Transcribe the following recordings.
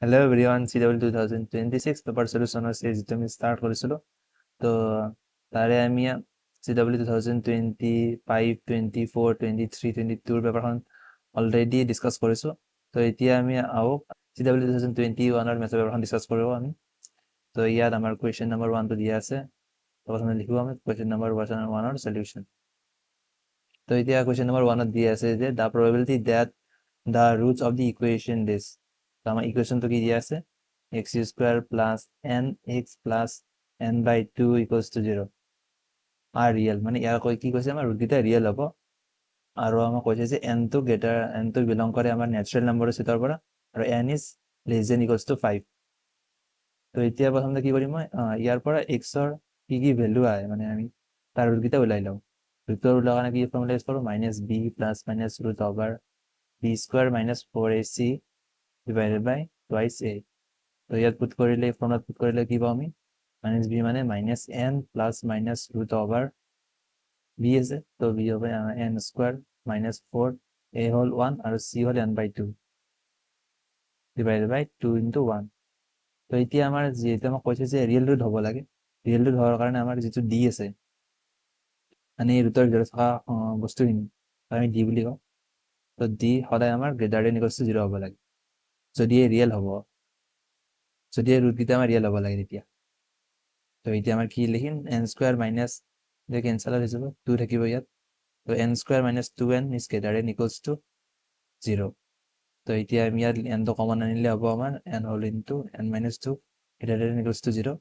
Hello everyone, CW 2026 paper সলিউশনৰ সিৰিজ যিটো আমি start কৰিছিলোঁ। তো তাৰে আমি CW 2025, 24, 23, 22 পেপাৰখন অলৰেডি ডিছকাছ কৰিছোঁ। তো এতিয়া আমি আহক CW 2021ৰ মেথৰ পেপাৰখন ডিছকাছ কৰিব আমি। তো ইয়াত আমাৰ কুৱেশ্যন নম্বৰ 1টো দিয়া আছে। তো প্ৰথমে লিখিব আমি কুৱেশ্যন নম্বৰ 1ৰ সলিউশন। তো এতিয়া কুৱেশ্যন নম্বৰ 1ত দিয়া আছে যে the probability that the roots of the equation this। তো আমাৰ ইকুৱেশ্যনটো কি দিয়া আছে x square plus nx plus n by 2 equals to 0 are real। মানে ইয়াৰ কি কৈছে আমাৰ ৰুটকেইটা ৰিয়েল হ'ব আৰু আমাক কৈছে যে n টো বিলং কৰে আমাৰ নেচাৰেল নাম্বাৰৰ সেটৰ পৰা আৰু n is less than equals to 5। তো এতিয়া প্ৰথমতে কি কৰিম মই ইয়াৰ পৰা x ৰ কি ভ্যালু আহে মানে আমি তাৰ ৰুটকেইটা ওলাই লওঁ। ৰুটৰ ওলোৱাৰ কাৰণে কি ফৰ্মুলা ইউজ কৰোঁ -b plus minus root over b square minus 4ac divided by twice a। তো ইয়াত পুট কৰিলে ফৰ্মুলাত পুট কৰিলে কি পাম আমি -b মানে -n plus minus root over b আছে। তো b হবে n square minus 4 a হল 1 আৰু c hall n by 2 divided by 2 into 1। তো এতিয়া আমাৰ যেহেতু আমাক কৈছে যে ৰিয়েল ৰুট হ'ব লাগে, ৰিয়েল ৰুট হোৱাৰ কাৰণে আমাৰ যিটো d আছে মানে এই ৰুটৰ ভিতৰত থকা বস্তুখিনি আমি d বুলি কওঁ। তো d সদায় আমাৰ গ্ৰেটাৰ দেন ইকুৱেলছ টু 0 হ'ব লাগে যদি এই ৰিয়েল হ'ব, যদি এই ৰুটকেইটা আমাৰ ৰিয়েল হ'ব লাগে তেতিয়া। তো এতিয়া আমাৰ কি লিখিম n স্কোয়াৰ মাইনাছ যে কেনচেল হৈ যাব 2 থাকিব ইয়াত। তো n square minus 2n is greater than equals to 0। তো এতিয়া আমি ইয়াত n টো কমন আনিলে হ'ব আমাৰ n whole into n minus 2 greater than equals to 0।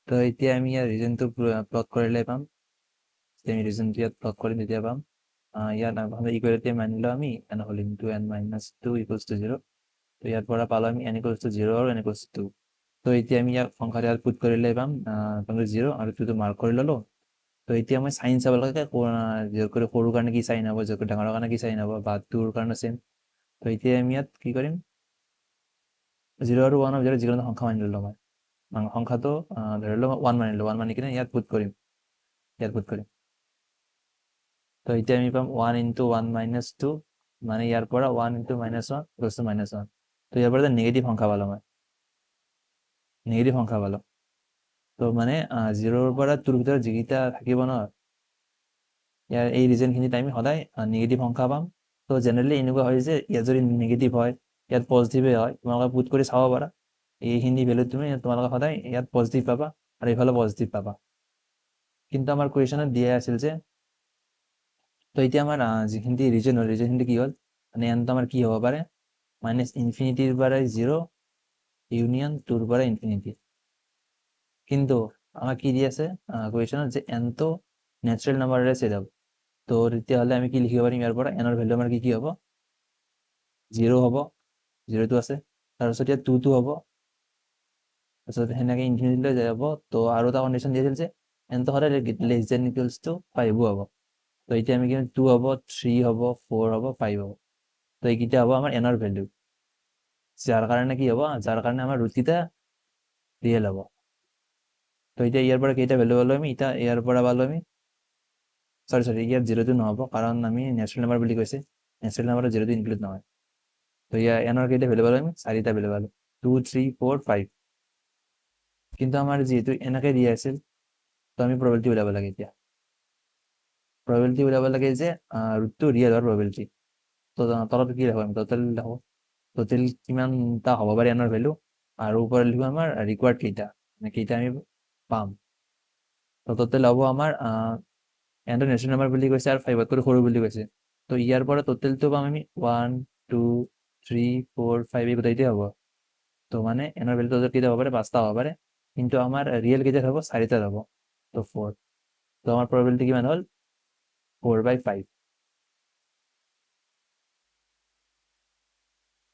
তো এতিয়া আমি ইয়াৰ ৰিজনটো প্লট কৰিলে পাম, আমি ৰিজনটো ইয়াত প্লট কৰিম তেতিয়া পাম ইয়াত আমি ইকুৱেলিটি মানিলো আমি n whole into n minus 2 equals to 0। তো ইয়াৰ পৰা পালো আমি n ইকুৱেলছ টু 0 আৰু n ইকুৱেলছ টু 2। তো এতিয়া আমি ইয়াক সংখ্যাটো ইয়াত পুট কৰিলে পাম 0 আৰু 2টো মাৰ্ক কৰি ল'লো। তো এতিয়া মই সাইন চাব লাগে জোৰ সৰুৰ কাৰণে কি সাইন হ'ব, জোৰ ডাঙৰৰ কাৰণে কি সাইন হ'ব বা 2ৰ কাৰণে সেম। তো এতিয়া আমি ইয়াত কি কৰিম 0 আৰু 1ৰ ভিতৰত যিকোনো সংখ্যা মানি ল'লো মই সংখ্যাটো ধৰি লওঁ 1 মানিলো, 1 মানি কিনে ইয়াত পুট কৰিম। তো এতিয়া আমি পাম 1 ইনটু 1 মাইনাছ 2 মানে ইয়াৰ পৰা 1 into minus 1 equals to minus 1। তো ইয়াৰ পৰা নেগেটিভ সংখ্যা পালো মই, নেগেটিভ সংখ্যা পালো। তো মানে 0ৰ পৰা 2ৰ ভিতৰত যিকেইটা থাকিব ন ইয়াৰ এই ৰিজনখিনিত আমি সদায় নেগেটিভ সংখ্যা পাম। তো জেনেৰেলি এনেকুৱা হয় যে ইয়াত যদি নেগেটিভ হয় ইয়াত পজিটিভে হয়, তোমালোকে পুট কৰি চাব পাৰা এইখিনি ভেলু তুমি তোমালোকে সদায় ইয়াত পজিটিভ পাবা আৰু এইফালে পজিটিভ পাবা। কিন্তু আমাৰ কুৱেশ্যনত দিয়া আছিল যে তো এতিয়া আমাৰ যিখিনি ৰিজনখিনি কি হ'ল মানে এনটো আমাৰ কি হ'ব পাৰে মাইনাছ ইনফিনিটিৰ পৰা 0 ইউনিয়ন 2ৰ পৰা ইনফিনিটি। কিন্তু আমাক কি দি আছে কুৱেশ্যনত যে এনটো নেচাৰেল নাম্বাৰেৰে ছেট হ'ব। তো তেতিয়াহ'লে আমি কি লিখিব পাৰিম ইয়াৰ পৰা এনৰ ভেলু আমাৰ কি হ'ব 0 হ'ব, 0টো আছে। তাৰপিছত ইয়াত 2টো হ'ব, তাৰপিছত সেনেকৈ ইনফিনিটিলৈ যাব। তো আৰু এটা কণ্ডিশ্যন দি আছিল যে এনটো সদায় লেছ দেন ইকুৱেলছ টু 5 হ'ব। তো এতিয়া আমি কি 2 হ'ব, 3 হ'ব, 4 হ'ব, 5 হ'ব। তো এইকেইটা হ'ব আমাৰ এনৰ ভেলু, যাৰ কাৰণে কি হ'ব যাৰ কাৰণে আমাৰ ৰুটকেইটা ৰিয়েল হ'ব। তো এতিয়া ইয়াৰ পৰা কেইটা ভেলু পালো আমি এতিয়া ইয়াৰ পৰা পালো আমি সৰি ইয়াত 0টো নহ'ব কাৰণ আমি নেচাৰেল নাম্বাৰ বুলি কৈছে, নেচাৰেল নাম্বাৰত 0টো ইনক্লুড নহয়। তো ইয়াৰ এনৰ কেইটা ভেলু পালো আমি 4টা ভেলু পালো 2, 3, 4, 5। কিন্তু আমাৰ যিহেতু এনেকে দিয়া আছিল তো আমি প্ৰবেবিলিটি ওলাব লাগে। এতিয়া প্ৰবেবিলিটি ওলাব লাগে যে ৰুটটো ৰিয়েল হোৱাৰ প্ৰবেবিলিটি। তো তলত কি লিখো আমি টোটেল লিখো, টোটেল কিমানটা হ'ব পাৰে এনৰ ভেলু আৰু ওপৰত লিখো আমাৰ ৰিকোয়াৰ্ড কেইটা মানে কেইটা আমি পাম। তো টোটেল হ'ব আমাৰ এনটো নেচাৰেল নাম্বাৰ বুলি কৈছে আৰু 5তকৈ সৰু বুলি কৈছে। তো ইয়াৰ পৰা টোটেলটো পাম আমি 1, 2, 3, 4, 5 এই গোটেইটোৱে হ'ব। তো মানে এনৰ ভেলু টোটেল কেইটা হ'ব পাৰে 5টা হ'ব পাৰে, কিন্তু আমাৰ ৰিয়েল কেইটা হ'ব 4টা হ'ব। তো 4। তো আমাৰ প্ৰবেবিলিটি কিমান হ'ল 4/5।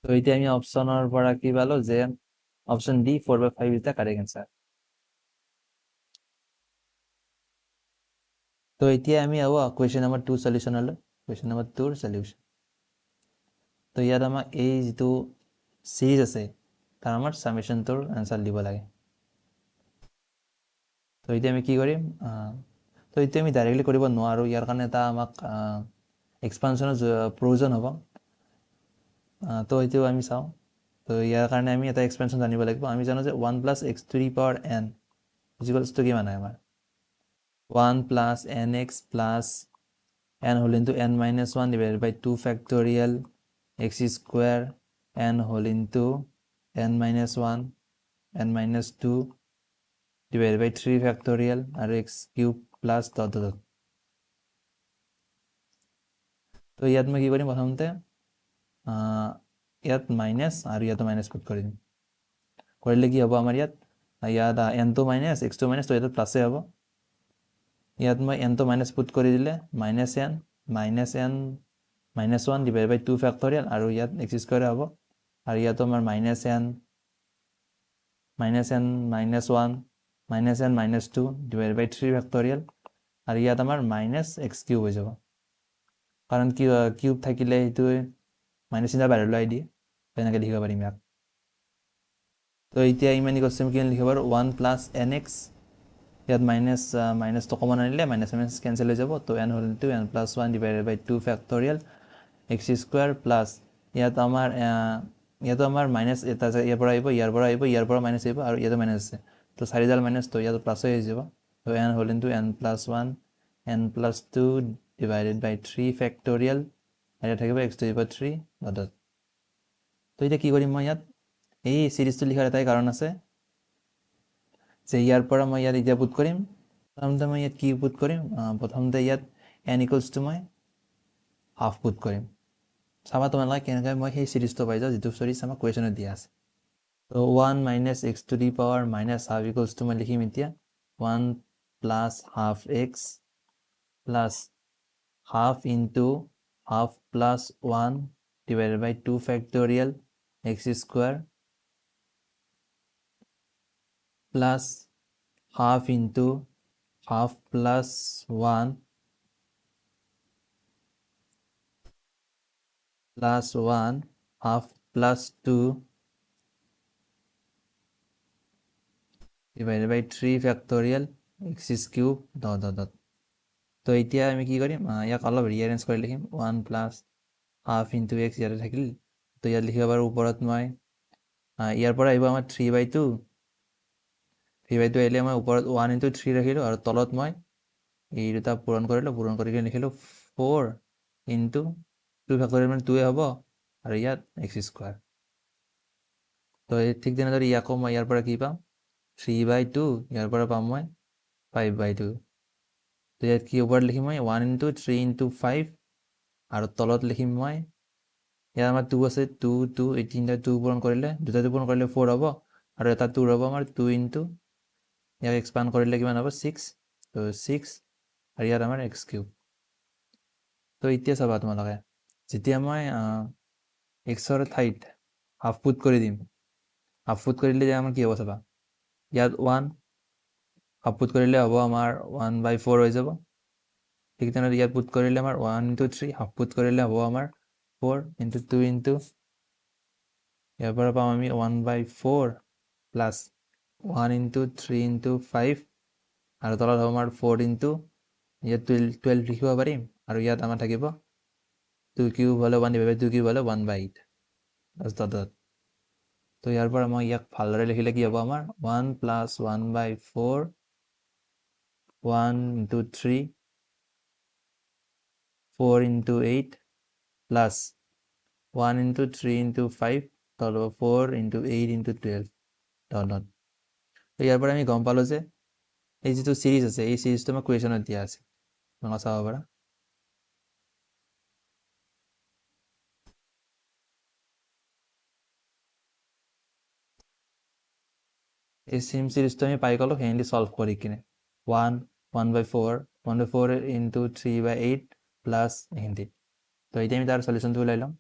তো এতিয়া আমি অপশ্যনৰ পৰা কি পালো যে option D 4/5 is the correct answer. তো এতিয়া আমি আহো কুৱেশ্যন নম্বৰ 2 সলিউশনলৈ, কুৱেশ্যন নম্বৰ 2ৰ সলিউশন। তো ইয়াত আমাক এই যিটো সিৰিজ আছে তাৰ আমাৰ সামেশনটোৰ আনসাৰ দিব লাগে। তো এতিয়া আমি কি কৰিম তো এতিয়া আমি ডাইৰেক্টলি কৰিব নোৱাৰো, ইয়াৰ কাৰণে এটা আমাক এক্সপানশ্যনৰ প্ৰয়োজন হ'ব। তো এইটো আমি চাওঁ তো ইয়াৰ কাৰণে আমি এটা এক্সপেনশ্যন জানিব লাগিব আমি জানো যে 1 plus x to the power n equals to কিমান হয় আমাৰ 1 plus n x plus n whole into n minus 1 divided by 2 factorial x square n whole into n minus 1 n minus 2 divided by 3 factorial আৰু x cube plus dot dot dot তো ইয়াত মই কি কৰিম প্ৰথমতে ইয়াত মাইনাছ আৰু ইয়াতো মাইনাছ পুট কৰি দিম কৰিলে কি হ'ব আমাৰ ইয়াত n টো মাইনাছ x টো মাইনাছ তো ইয়াত প্লাছে হ'ব ইয়াত মই n টো মাইনাছ পুট কৰি দিলে minus n minus 1 divided by 2 factorial আৰু ইয়াত x স্কয়াৰ হ'ব আৰু ইয়াতো আমাৰ minus n minus 1 minus n minus 2 divided by 3 factorial আৰু ইয়াত আমাৰ minus x cube হৈ যাব কাৰণ কি কিউব থাকিলে এইটো মাইনাছ চিন্তা বাহিৰলৈ আহি দিয়ে তেনেকৈ লিখিব পাৰিম ইয়াক তো এতিয়া ইমান ইকুৱেশ্যন কি লিখিব পাৰোঁ 1 প্লাছ এন এক্স ইয়াত মাইনাছটো কমন আনিলে মাইনাছ মাইনাছ কেঞ্চেল হৈ যাব তো এন হ'ল into N plus 1 divided by 2 factorial x square plus ইয়াতো আমাৰ মাইনাছ এটা ইয়াৰ পৰা আহিব ইয়াৰ পৰা মাইনাছ আহিব আৰু ইয়াতো মাইনাছ আছে তো 4 মাইনাছ তো ইয়াতো প্লাছ হৈ যাব তো এন হ'ল into N plus 1 N plus 2 divided by 3 factorial আৰু থাকিব X to the power 3 dot তো এতিয়া কি কৰিম মই ইয়াত এই সিৰিজটো লিখাৰ এটাই কাৰণ আছে যে ইয়াৰ পৰা মই ইয়াত এতিয়া পুট কৰিম প্ৰথমতে মই ইয়াত কি পুট কৰিম প্ৰথমতে ইয়াত n ইকুৱেলছ টু মই হাফ পুট কৰিম চাবা তোমালোকে কেনেকৈ মই সেই সিৰিজটো পাই যাওঁ যিটো সিৰিজ আমাক কুৱেশ্যনত দিয়া আছে তো 1 minus x to the power minus half equals to মই লিখিম এতিয়া 1 plus half x plus half into half plus 1 divided by 2 factorial x square plus half into half plus 1 plus 1 half plus 2 divided by 3 factorial x cube dot dot dot তো এতিয়া আমি কি কৰিম ইয়াক অলপ ৰিএৰেঞ্জ কৰি লিখিম 1 প্লাছ হাফ ইনটু x ইয়াতে থাকিল তো ইয়াত লিখিব পাৰোঁ ওপৰত মই ইয়াৰ পৰা আহিব আমাৰ 3/2 আহিলে মই ওপৰত 1 ইনটু 3 ৰাখিলোঁ আৰু তলত মই এই দুটা পূৰণ কৰিলোঁ পূৰণ কৰি কিনে লিখিলোঁ 4 ইনটু 2 ফেক্টৰিয়েল মানে 2 হ'ব আৰু ইয়াত x স্কুৱাৰ তো ঠিক তেনেদৰে ইয়াকো মই ইয়াৰ পৰা কি পাম 3/2 ইয়াৰ পৰা পাম মই 5/2 তো ইয়াত কি ওপৰত লিখিম মই 1 ইনটু 3 ইনটু 5 আৰু তলত লিখিম মই ইয়াত আমাৰ 2 আছে 2 এই তিনিটা 2 পূৰণ কৰিলে দুটা পূৰণ কৰিলে 4 হ'ব আৰু এটা 2 হ'ব আমাৰ 2 ইনটু ইয়াক এক্সপাণ্ড কৰিলে কিমান হ'ব 6 তো 6 আৰু ইয়াত আমাৰ x কিউব তো এতিয়া চাবা তোমালোকে যেতিয়া মই এক্সৰ ঠাইত হাফ পুট কৰি দিম হাফ পুট কৰিলে যে আমাৰ কি হ'ব চাবা ইয়াত 1 হাফ পুট কৰিলে হ'ব আমাৰ 1/4 হৈ যাব ঠিক তেনেদৰে ইয়াত পুট কৰিলে আমাৰ 1 ইনটু 3 হাফ পুট কৰিলে হ'ব আমাৰ 4 ইনটু 2 ইনটু ইয়াৰ পৰা পাম আমি 1/4 প্লাছ 1 ইনটু 3 ইনটু 5 আৰু তলত হ'ব আমাৰ 4 ইনটু ইয়াত 12 লিখিব পাৰিম আৰু ইয়াত আমাৰ থাকিব 2 কিউব হ'লে 1 ডিভাইড বাই 2 কিউব হ'লে 1/8 তো ইয়াৰ পৰা মই ইয়াক ভালদৰে লিখিলে কি হ'ব আমাৰ 1 plus 1/4 1 into 3 4 into 8 plus 1 into 3 into 5 তলত 4 ইনটু 8 ইনটু 12 ডট তো ইয়াৰ পৰা আমি গম পালোঁ যে এই যিটো সিৰিজ আছে এই সিৰিজটো আমাৰ কুৱেশ্যনত দিয়া আছে তোমালোকে চাব পাৰা এই সেম সিৰিজটো আমি পাই গ'লোঁ সেইখিনি সলভ কৰি কিনে 1/4 ইনটু 3/8 প্লাছ এইখিনি তো এতিয়া আমি তাৰ সলিউশ্যনটো ওলাই ল'ম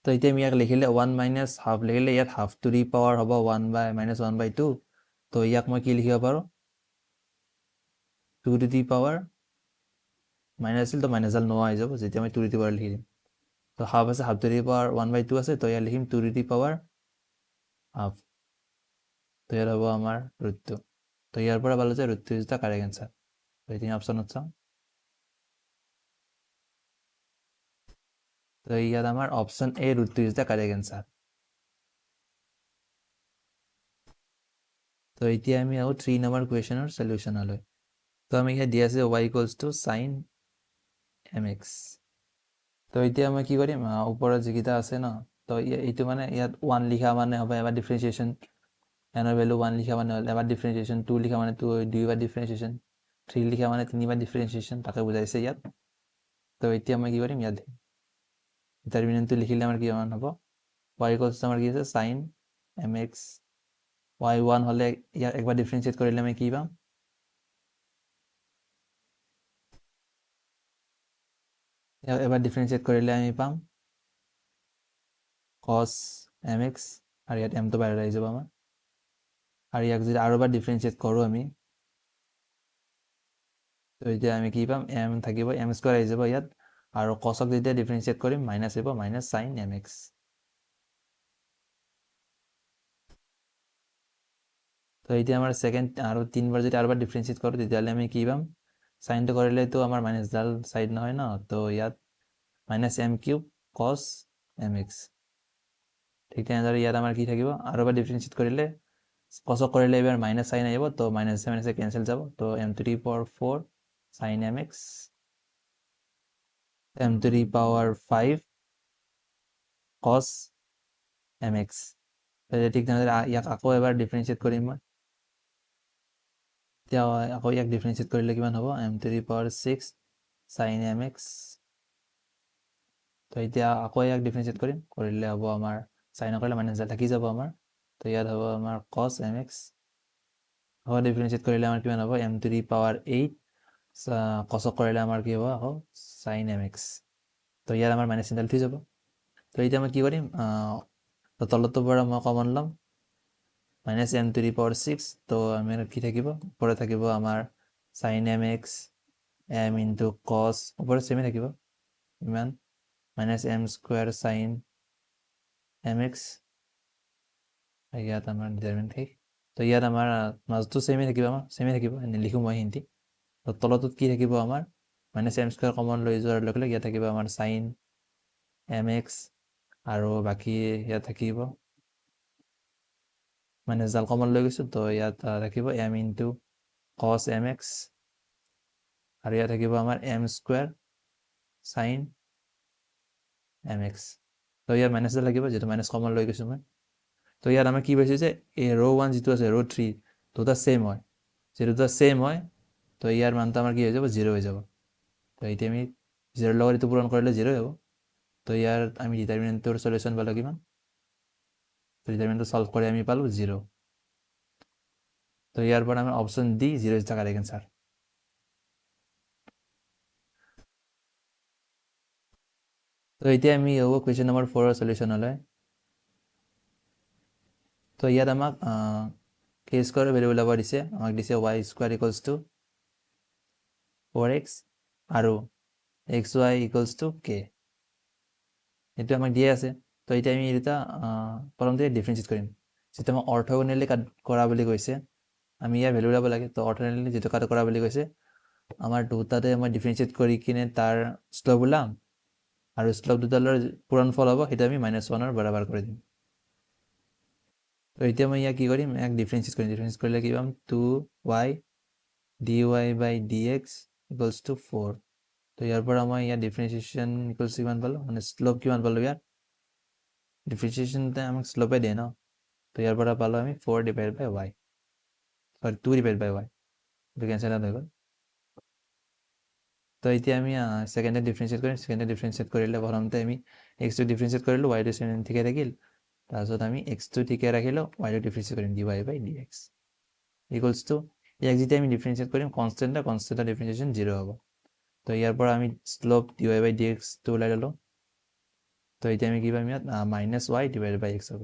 তো এতিয়া আমি ইয়াক লিখিলে 1 মাইনাছ হাফ লিখিলে ইয়াত হাফ টু দি পাৱাৰ হ'ব 1/-1/2 তো ইয়াক মই কি লিখিব পাৰোঁ 2 টু দি পাৱাৰ মাইনাছ আছিল তো মাইনাছডাল নোহোৱা হৈ যাব যেতিয়া মই 2 টু দি পাৱাৰ লিখি দিম তো হাফ আছে হাফ টু দি পাৱাৰ 1/2 আছে তো ইয়াত লিখিম 2 টু দি পাৱাৰ হাফ তো ইয়াত হ'ব আমাৰ √2 তো ইয়াৰ পৰা পালোঁ যে √2 ইজ দ্য কাৰেক্ট এনচাৰ তো এতিয়া অপশ্যনত চাওঁ তো ইয়াত আমাৰ অপশ্যন এ ৰুটটো ইজ দ্য কাৰেক্ট এনচাৰ। তো এতিয়া আমি আহোঁ 3 নম্বৰ কুৱেশ্যনৰ সলিউশ্যনলৈ। তো আমি ইয়াত দি আছে y equals to sine m x. তো এতিয়া মই কি কৰিম, ওপৰত যিকেইটা আছে ন, তো এইটো মানে ইয়াত 1 লিখা মানে হ'ব এবাৰ ডিফাৰেঞ্চিয়েশ্যন, এনৰ ভেলু 1 লিখা মানে হ'ল এবাৰ ডিফাৰেঞ্চিয়েশ্যন, 2 লিখা মানে দুইবাৰ ডিফাৰেঞ্চিয়েশ্যন, 3 লিখা মানে তিনিবাৰ ডিফাৰেঞ্চিয়েশ্যন, তাকে বুজাইছে ইয়াত। তো এতিয়া মই কি কৰিম, ইয়াত ডিটাৰমিনেণ্টটো লিখিলে আমাৰ কি মান হ'ব, y ইকুৱেলছ আমাৰ কি আছে চাইন এম এক্স, y1 হ'লে ইয়াক একবাৰ ডিফাৰেঞ্চিয়েট কৰিলে আমি কি পাম, ইয়াক এবাৰ ডিফাৰেঞ্চিয়েট কৰিলে আমি পাম cos mx, আৰু ইয়াত mটো বাহিৰত আহি যাব আমাৰ, আৰু ইয়াক যদি আৰু এবাৰ ডিফাৰেঞ্চিয়েট কৰোঁ আমি, তো এতিয়া আমি কি পাম, m থাকিব, m স্কুৱাৰ আহি যাব ইয়াত, আৰু cosক যেতিয়া ডিফাৰেঞ্চিয়েট কৰিম মাইনাছ আহিব, মাইনাছ চাইন এম এক্স। তো এতিয়া আমাৰ ছেকেণ্ড আৰু 3বাৰ যদি আৰু এবাৰ ডিফাৰেঞ্চিয়েট কৰোঁ তেতিয়াহ'লে আমি কি পাম, চাইনটো কৰিলেতো আমাৰ মাইনাছডাল চাইড নহয় ন, তো ইয়াত মাইনাছ এম কিউব কছ এম এক্স। ঠিক তেনেদৰে ইয়াত আমাৰ কি থাকিব, আৰু এবাৰ ডিফাৰেঞ্চিয়েট কৰিলে কছক কৰিলে এইবাৰ মাইনাছ চাইন আহিব, তো মাইনাছে মাইনাছে কেঞ্চেল যাব, তো m to the power 4 sine m x, m to the power 5 cos m x. ঠিক তেনেদৰে ইয়াক আকৌ এবাৰ ডিফাৰেঞ্চিয়েট কৰিম মই, এতিয়া আকৌ ইয়াক ডিফাৰেঞ্চিয়েট কৰিলে কিমান হ'ব, m to the power 6 sine m x. তো এতিয়া আকৌ ইয়াক ডিফাৰেঞ্চিয়েট কৰিলে হ'ব আমাৰ চাইন কৰিলে মাইনাছ থাকি যাব আমাৰ, তো ইয়াত হ'ব আমাৰ কছ এম এক্স। আকৌ ডিফাৰেঞ্চিয়েট কৰিলে আমাৰ কিমান হ'ব, m টু দি পাৱাৰ 8 কছক কৰিলে আমাৰ কি হ'ব আকৌ চাইন এম এক্স। তো ইয়াত আমাৰ মাইনাছ চিনডাল উঠি যাব। তো এতিয়া মই কি কৰিম, তলৰটোৰ পৰা মই কমন ল'ম, minus m to the power 6, তো আমাৰ কি থাকিব, ওপৰত থাকিব আমাৰ sine m x m into cos, ওপৰত চেমে থাকিব ইমান, minus m square sine m x, ইয়াত আমাৰ ডিটাৰমিনেণ্ট শেষ। তো ইয়াত আমাৰ মাজটো চেমে থাকিব, লিখোঁ মই হিন্দি। তো তলটোত কি থাকিব আমাৰ, মাইনাছ এম স্কুৱেৰ কমন লৈ যোৱাৰ লগে লগে ইয়াত থাকিব আমাৰ চাইন এম এক্স, আৰু বাকী ইয়াত থাকিব মাইনাছডাল কমন লৈ গৈছোঁ, তো ইয়াত থাকিব m into cos m x, আৰু ইয়াত থাকিব আমাৰ m square sine m x. তো ইয়াত মাইনাছডাল লাগিব, যিহেতু মাইনাছ কমন লৈ গৈছোঁ মই। তো ইয়াত আমাৰ কি পাইছোঁ যে এই ৰ' 1 যিটো আছে ৰ' 3 দুটা ছেইম হয়, যিটো দুটা ছেইম হয় তো ইয়াৰ মানটো আমাৰ কি হৈ যাব, 0 হৈ যাব। তো এতিয়া আমি 0ৰ লগত এইটো পূৰণ কৰিলে 0 হ'ব। তো ইয়াৰ আমি ডিটাৰমিনেণ্টটোৰ চলিউশ্যন পালোঁ কিমান, তো ডিটাৰমিনেণ্টটো ছল্ভ কৰি আমি পালোঁ 0। তো ইয়াৰ পৰা আমি option D 0 is the correct answer. তো এতিয়া আমি হ'ব কুৱেশ্যন নম্বৰ 4ৰ চলিউশ্যনলৈ। তো ইয়াত আমাক কে স্কুৱাৰৰ ভেলু ওলাব দিছে, আমাক দিছে y square equals to 4x আৰু xy ইকুৱেলছ টু k, এইটো আমাক দিয়ে আছে। তো এতিয়া আমি এই দুটা প্ৰথমতে ডিফাৰেঞ্চিয়েট কৰিম, যিটো আমাক অৰ্থগনেলি কাট কৰা বুলি কৈছে, আমি ইয়াৰ ভেলু ওলাব লাগে। তো অৰ্থগনেলি যিটো কাট কৰা বুলি কৈছে, আমাৰ দুটাতে মই ডিফাৰেঞ্চিয়েট কৰি কিনে তাৰ শ্লপ ওলাম, আৰু শ্লপ দুডালৰ পূৰণফল হ'ব, সেইটো আমি -1ৰ বৰাবৰ কৰি দিম। তো এতিয়া মই ইয়াক কি কৰিম, ইয়াক ডিফাৰেঞ্চিয়েট কৰিম, ডিফাৰেঞ্চিয়েট কৰিলে কি পাম, 2y dy/dx ইকুৱেলছ টু 4। তো ইয়াৰ পৰা মই ইয়াৰ ডিফাৰেঞ্চিয়েশ্যন ইকুৱেলছ কিমান পালোঁ, মানে শ্লপ কিমান পালোঁ, ইয়াৰ ডিফাৰেঞ্চিয়েশ্যনতে আমাক শ্লপে দিয়ে ন, তো ইয়াৰ পৰা পালোঁ আমি 4 ডিভাইড বাই y, চৰি 2 ডিভাইড বাই y, এইটো কেঞ্চেল আউট হৈ গ'ল। তো এতিয়া আমি ছেকেণ্ডে ডিফাৰেঞ্চিয়েট কৰিম, ছেকেণ্ডে ডিফাৰেঞ্চিয়েট কৰিলে প্ৰথমতে আমি এক্সটো ডিফাৰেঞ্চিয়েট কৰিলোঁ, ৱাইটো ঠিকে থাকিল, তাৰপিছত আমি এক্সটো ঠিকে ৰাখিলোঁ, ৱাইটো ডিফাৰেঞ্চিয়েট কৰিম dy/dx ইকুৱেলছ টু, ইয়াক যেতিয়া আমি ডিফাৰেঞ্চিয়েট কৰিম কনষ্টেণ্টৰ ডিফাৰেঞ্চিয়েশ্যন 0 হ'ব। তো ইয়াৰ পৰা আমি শ্লপ dy/dxটো ওলাই ল'লোঁ। তো এতিয়া আমি কি পাম, ইয়াত -y ডিভাইডেড বাই x হ'ব।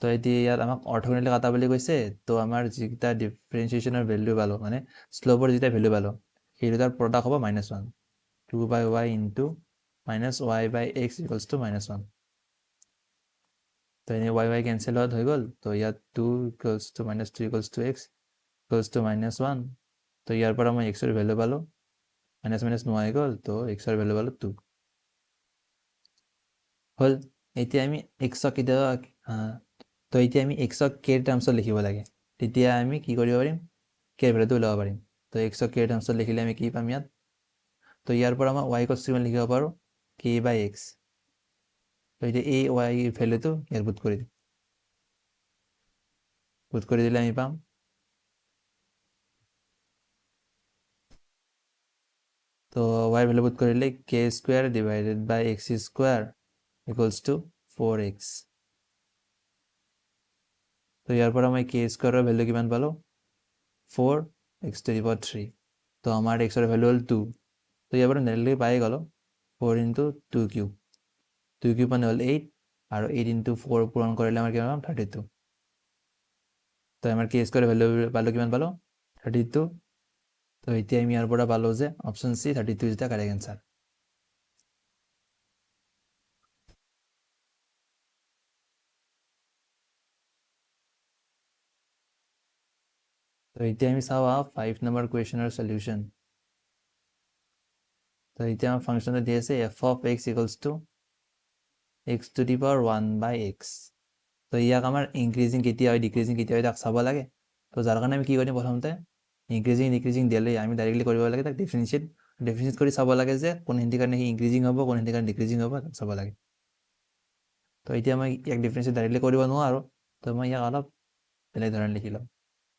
তো এতিয়া ইয়াত আমাক অৰ্থগনেলি কাটা বুলি কৈছে, তো আমাৰ যিকেইটা ডিফাৰেঞ্চিয়েশ্যনৰ ভেলু পালোঁ, মানে শ্লপৰ যেতিয়া ভেলু পালোঁ, সেই দুটাৰ প্ৰডাক্ট হ'ব -1, 2/y into -y/x equals to -1। তো এনে y কেঞ্চেল আউট হৈ গ'ল, তো ইয়াত 2 equals two -2 equals two x equals to -1। তো ইয়াৰ পৰা মই x ৰ ভেলু পালোঁ, মাইনাছ মাইনাছ নোহোৱা হৈ গ'ল, তো x ৰ ভেলু পালোঁ 2। হ'ল এতিয়া আমি এক্সক কেতিয়াবা তো এতিয়া আমি এক্সক কেৰ টাৰ্মছত লিখিব লাগে তেতিয়া আমি কি কৰিব পাৰিম কেৰ ভেলুটো ওলাব পাৰিম তো এক্সক কেৰ টাৰ্মছত লিখিলে আমি কি পাম ইয়াত তো ইয়াৰ পৰা মই ৱাই ইকুৱেলছ টু লিখিব পাৰোঁ কে বাই এক্স তো এতিয়া এই ৱাই ভেলুটো ইয়াত পুট কৰি দিম পুট কৰি দিলে আমি পাম তো ৱাই ভেলু পুট কৰিলে k square divided by x square equals to 4x তো ইয়াৰ পৰা মই কে স্কুৱেৰৰ ভেলু কিমান পালোঁ 4x টু দি পাৱাৰ 3 তো আমাৰ এক্সৰ ভেলু হ'ল 2 তো ইয়াৰ পৰা নেৰেলি পাই গ'লোঁ 4 ইনটু 2 কিউব 2 কিউব মানে হ'ল 8 আৰু 8 ইনটু 4 পূৰণ কৰিলে আমাৰ কিমান পাম 32 তো আমাৰ কে স্কুৱেৰ ভেলু পালোঁ কিমান পালোঁ 32 তো এতিয়া আমি ইয়াৰ পৰা পালোঁ যে option C 32 is the correct answer তো এতিয়া আমি চাওঁ 5 নম্বৰ কুৱেশ্যনৰ সলিউশ্যন তো এতিয়া আমাৰ ফাংচনটো দি আছে f of x equals to x to the power 1 by x তো ইয়াক আমাৰ ইনক্ৰিজিং কেতিয়া হয় ডিক্ৰিজিং কেতিয়া হয় তাক চাব লাগে তো যাৰ কাৰণে আমি কি কৰিম প্ৰথমতে ইনক্ৰিজিং ডিক্ৰিজিং দিলে আমি ডাইৰেক্টলি কৰিব লাগে তাক ডিফাৰেঞ্চিয়েট কৰি চাব লাগে যে কোনখিনিৰ কাৰণে সি ইনক্ৰিজিং হ'ব কোনখিনিৰ কাৰণে ডিক্ৰিজিং হ'ব তাক চাব লাগে তো এতিয়া মই ইয়াক ডিফাৰেঞ্চিয়েট ডাইৰেক্টলি কৰিব নোৱাৰোঁ তো মই ইয়াক অলপ বেলেগ ধৰণে লিখি ল'ম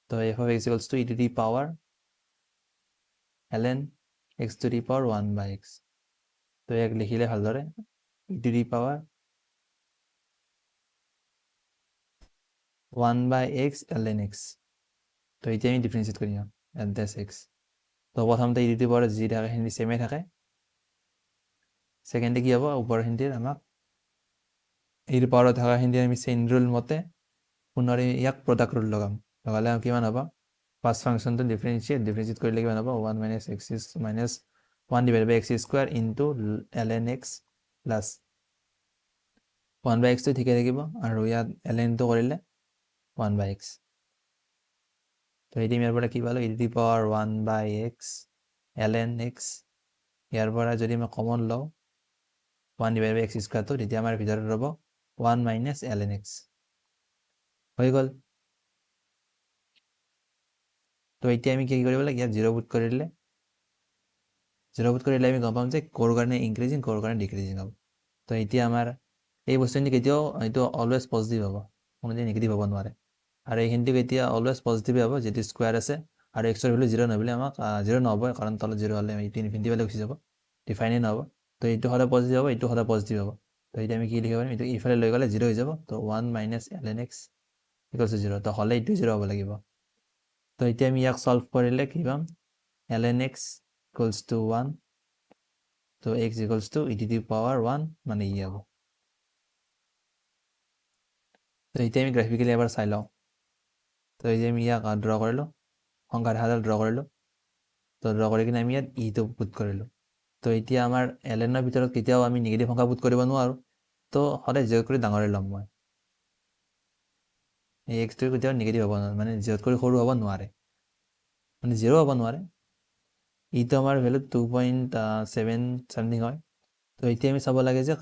তো f of x equals to e to the power ln x to the power 1 by x তো ইয়াক লিখিলে ভালদৰে e to the power 1 by x ln x তো এতিয়া আমি ডিফাৰেঞ্চিয়েট কৰিম at this x তো প্ৰথমতে e to the power যি থাকে সেইখিনি চেমে থাকে ছেকেণ্ডে কি হ'ব ওপৰখিনিৰ আমাক e to the power থকাখিনি আমি চেইন ৰুল মতে পুনৰ ইয়াক প্ৰডাক্ট ৰুল লগালে কিমান হ'ব ফাৰ্ষ্ট ফাংচনটো ডিফাৰেঞ্চিয়েট কৰিলে কিমান হ'ব 1 minus x is minus 1 divided by x square into ln x plus 1 by x টো ঠিকে থাকিব আৰু ইয়াত ln টো কৰিলে 1 by x তো এতিয়া ইয়াৰ পৰা কি পালোঁ e to the power 1 by x ln x ইয়াৰ পৰা যদি মই কমন লওঁ 1 divided by x square টো তেতিয়া আমাৰ ভিতৰত ৰ'ব 1 minus ln x হৈ গ'ল তো এতিয়া আমি কি কৰিব লাগে ইয়াত 0 পুট কৰিলে আমি গম পাম যে ক'ৰ কাৰণে ইনক্ৰিজিং ক'ৰ কাৰণে ডিক্ৰিজিং হ'ব তো এতিয়া আমাৰ এই বস্তুখিনি কেতিয়াও এইটো অলৱেজ পজিটিভ হ'ব কোনোদিন নিগেটিভ হ'ব নোৱাৰে আৰু এইখিনিটো কেতিয়া অলৱেজ পজিটিভ হ'ব যিটো স্কুৱাৰ আছে আৰু এক্সৰ ভেলু 0 নহ'লে আমাক 0 নহ'ব কাৰণ তলত 0 হ'লে এইটো ইনফিনিটি ফালে গুচি যাব ডিফাইনে নহ'ব তো এইটো সদায় পজিটিভ হ'ব এইটো সদায় পজিটিভ হ'ব তো এতিয়া আমি কি লিখিব পাৰিম এইটো ইফালে লৈ গ'লে 0 হৈ যাব তো 1 minus ln x equals to 0 তো হ'লে এইটো 0 হ'ব লাগিব তো এতিয়া আমি ইয়াক সলভ কৰিলে কি পাম ln x ইকুৱেলছ টু 1 তো x equals to e to the power 1 মানে ই হ'ব তো এতিয়া আমি গ্ৰাফিকেলি এবাৰ চাই লওঁ তো এই যে আমি ইয়াক ড্ৰ কৰিলোঁ সংখ্যা ৰেখাডাল ড্ৰ কৰিলোঁ তো ড্ৰ কৰি কিনে আমি ইয়াত ইটো পুট কৰিলোঁ তো এতিয়া আমাৰ lnৰ ভিতৰত কেতিয়াও আমি নিগেটিভ সংখ্যা পুট কৰিব নোৱাৰোঁ তো সদায় জেড কৰি ডাঙৰে ল'ম মই এই এক্সটো কেতিয়াও নিগেটিভ হ'ব নোৱাৰে মানে জেড কৰি সৰু হ'ব নোৱাৰে মানে 0 হ'ব নোৱাৰে ইটো আমাৰ ভেলু 2.7 চামথিং হয় তো এতিয়া আমি চাব লাগে যে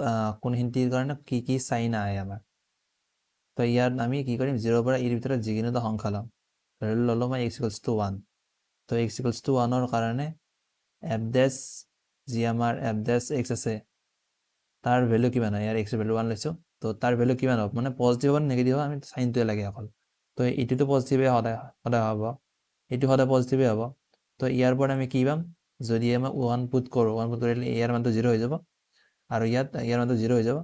কোনখিনিৰ কাৰণে কি কি চাইন আহে আমাৰ তো ইয়াত আমি কি কৰিম 0ৰ পৰা ইৰ ভিতৰত যিকোনো এটা সংখ্যা ল'ম ধৰি ল'লোঁ মই x ইকুৱেলছ টু 1 তো x ইকুৱেলছ টু 1ৰ কাৰণে এফ ডেছ যি আমাৰ এফ ডেছ x আছে তাৰ ভেলু কিমান হয় ইয়াৰ এক্সৰ ভেলু 1 লৈছোঁ তো তাৰ ভেলু কিমান হ'ব মানে পজিটিভ হ'ব নেগেটিভ হ'ব আমি চাইনটোৱে লাগে অকল তো এইটোতো পজিটিভে সদায় হ'ব এইটো সদায় পজিটিভে হ'ব তো ইয়াৰ পৰা আমি কি পাম যদি আমি 1 পুট কৰোঁ 1 পুট কৰিলে ইয়াৰ মানটো 0 হৈ যাব আৰু ইয়াৰ মানটো 0 হৈ যাব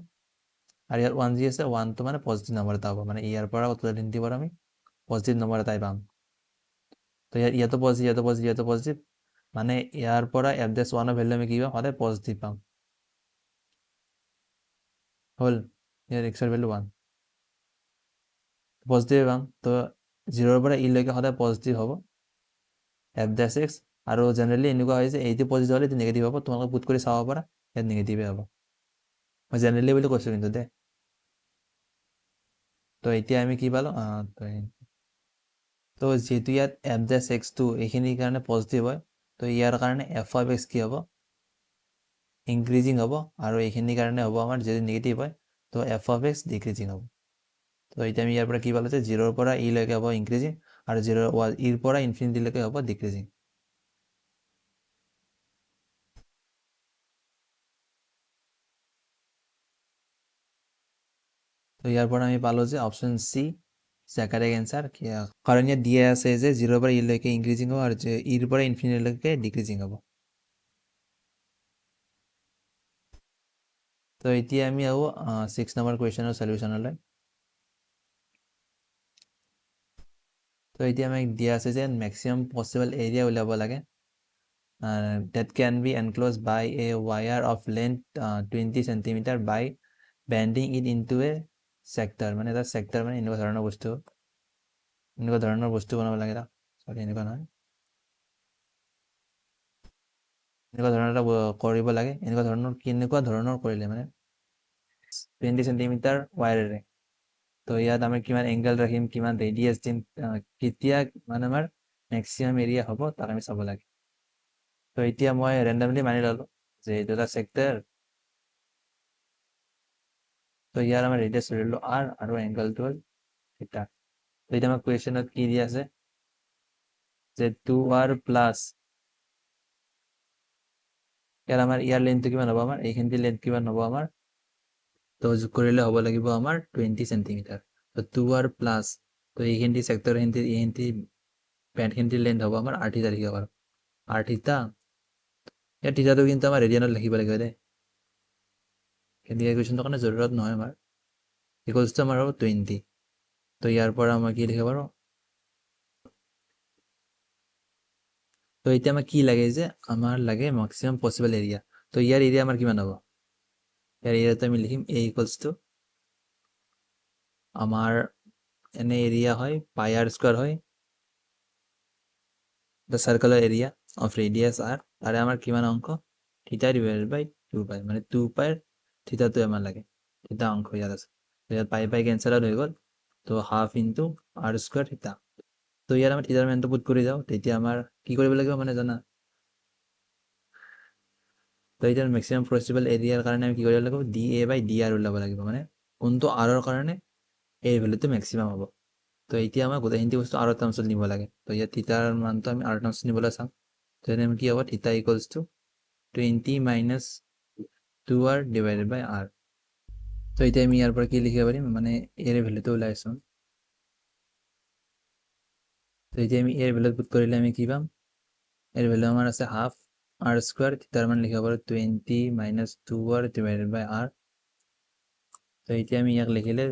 আৰু ইয়াত 1 যি আছে 1টো মানে পজিটিভ নম্বৰ এটা হ'ব মানে ইয়াৰ পৰা টোটেলিটিৰ পৰা আমি পজিটিভ নম্বৰ এটাই পাম তো ইয়াতো পজিটিভ মানে ইয়াৰ পৰা এফ ডেছ 1ৰ ভেলু আমি কি পাম সদায় পজিটিভ পাম হ'ল ইয়াৰ এক্সৰ ভেলু 1 পজিটিভ পাম তো 0ৰ পৰা ইলৈকে সদায় পজিটিভ হ'ব এফ ডেছ এক্স আৰু জেনেৰেলি এনেকুৱা হয় যে এইটো পজিটিভ হ'লে এইটো নিগেটিভ হ'ব তোমালোকে পুট কৰি চাব পাৰা ইয়াত নিগেটিভে হ'ব মই জেনেৰেলি বুলি কৈছোঁ কিন্তু দে তো এতিয়া আমি কি পালোঁ তো যিহেতু ইয়াত এফ ডেছ এক্সটো এইখিনিৰ কাৰণে পজিটিভ হয় তো ইয়াৰ কাৰণে এফ অফ এক্স কি হ'ব ইনক্ৰিজিং হ'ব আৰু এইখিনিৰ কাৰণে হ'ব আমাৰ যদি নিগেটিভ হয় তো এফ অফ এক্স ডিক্ৰিজিং হ'ব। তো এতিয়া আমি ইয়াৰ পৰা কি পালো যে 0ৰ পৰা ই লৈকে হ'ব ইনক্ৰিজিং আৰু 0 ইৰ পৰা ইনফিনিটিলৈকে হ'ব ডিক্ৰিজিং। তো ইয়াৰ পৰা আমি পালো যে অপশ্যন চি কাৰেক্ট এনচাৰ, কাৰণ ইয়াত দিয়া আছে যে 0ৰ পৰা ই লৈকে ইনক্ৰিজিং হ'ব আৰু ইৰ পৰা ইনফিনিটিলৈকে ডিক্ৰিজিং হ'ব। তো এতিয়া আমি আহো 6 নম্বৰ কুৱেশ্যনৰ সলিউশ্যনলৈ। তো এতিয়া আমাক দিয়া আছে যে মেক্সিমাম পচিবল এৰিয়া উলিয়াব লাগে that can be enclosed by a wire of length 20 centimeter by bending it into a sector। মানে এটা sector মানে এনেকুৱা ধৰণৰ বস্তু বনাব লাগে। সৰি এনেকুৱা নহয়, এনেকুৱা ধৰণৰ এটা কৰিব লাগে। কেনেকুৱা ধৰণৰ কৰিলে মানে 20 চেণ্টিমিটাৰ ৱায়াৰেৰে। তো ইয়াত আমি কিমান এংগেল ৰাখিম, কিমান ৰেডিয়াছ দিম, কেতিয়া মানে আমাৰ মেক্সিমাম এৰিয়া হ'ব তাক আমি চাব লাগে। তো এতিয়া মই ৰেণ্ডমলি মানি ল'লো যে এইটো এটা চেক্টৰ। তো ইয়াৰ আমাৰ ৰেডিয়াছ ধৰি ল'লো r আৰু এংগলটো হ'ল থিটা। তো এতিয়া আমাৰ কুৱেশ্যনত কি দিয়া আছে যে 2r প্লাছ ইয়াৰ লেন্থটো কিমান হ'ব, আমাৰ এইখিনি লেন্থ কিমান হ'ব আমাৰ, তো যোগ কৰিলে হ'ব লাগিব আমাৰ 20 চেণ্টিমিটাৰ। তো 2r প্লাছ, তো এইখিনি চেক্টৰ এইখিনি পেণ্টখিনি লেন্থ হ'ব আমাৰ r থিটা লিখিব পাৰোঁ। r থিটা, ইয়াৰ থিটাটো কিন্তু আমাৰ ৰেডিয়ানত লিখিব লাগিব দেই, কিন্তু এই কুৱেশ্যনটোৰ কাৰণে জৰুৰত নহয় আমাৰ। ইকুৱেলছটো আমাৰ হ'ব 20। তো ইয়াৰ পৰা মই কি লিখিব পাৰোঁ, তো এতিয়া আমাক কি লাগে যে আমাৰ লাগে মেক্সিমাম পচিবল এৰিয়া। তো ইয়াৰ এৰিয়া আমাৰ কিমান হ'ব, ইয়াৰ এৰিয়াটো আমি লিখিম a ইকুৱেলছ টু আমাৰ এনে এৰিয়া হয় পাই r স্কোৱাৰ হয়, দ্য চাৰ্কলৰ এৰিয়া অফ ৰেডিয়াছ r, তাৰে আমাৰ কিমান অংশ থিটা ডিভাইডেড বাই 2 পাই, মানে 2 পাইৰ থিটাটো আমাৰ লাগে, থিটা অংশ ইয়াত আছে। তো ইয়াত পাই কেঞ্চেল আউট হৈ গ'ল, তো হাফ ইনটু r স্কোৱাৰ থিটা। তো ইয়াত আমাৰ থিটাৰ মেনটো পুট কৰি যাওঁ, তেতিয়া আমাৰ কি কৰিব লাগিব মানে জানা, তো এতিয়া মেক্সিমাম পচিবল এৰিয়াৰ কাৰণে আমি কি কৰিব লাগিব, d a by d r ওলাব লাগিব, মানে কোনটো আৰৰ কাৰণে এই ভেলুটো মেক্সিমাম হ'ব। তো এতিয়া আমাৰ গোটেইখিনি বস্তু আৰৰ টাৰ্মছত নিব লাগে। তো ইয়াত থিটাৰ মানটো আমি আৰৰ টাৰ্মছত নিবলৈ চাম। তো এতিয়া আমি কি হ'ব, theta equals to 20 minus 2r divided by r। তো এতিয়া আমি ইয়াৰ পৰা কি লিখিব পাৰিম, মানে এৰ ভেলুটো ওলাইছোঁ। তো এতিয়া আমি এৰ ভেলু পুট কৰিলে আমি কি পাম, এৰ ভেলু আমাৰ আছে হাফ r স্কোৱাৰ, থিটাৰ মান লিখিব পাৰোঁ 20 minus 2r divided by r। তো এতিয়া আমি ইয়াক লিখিলে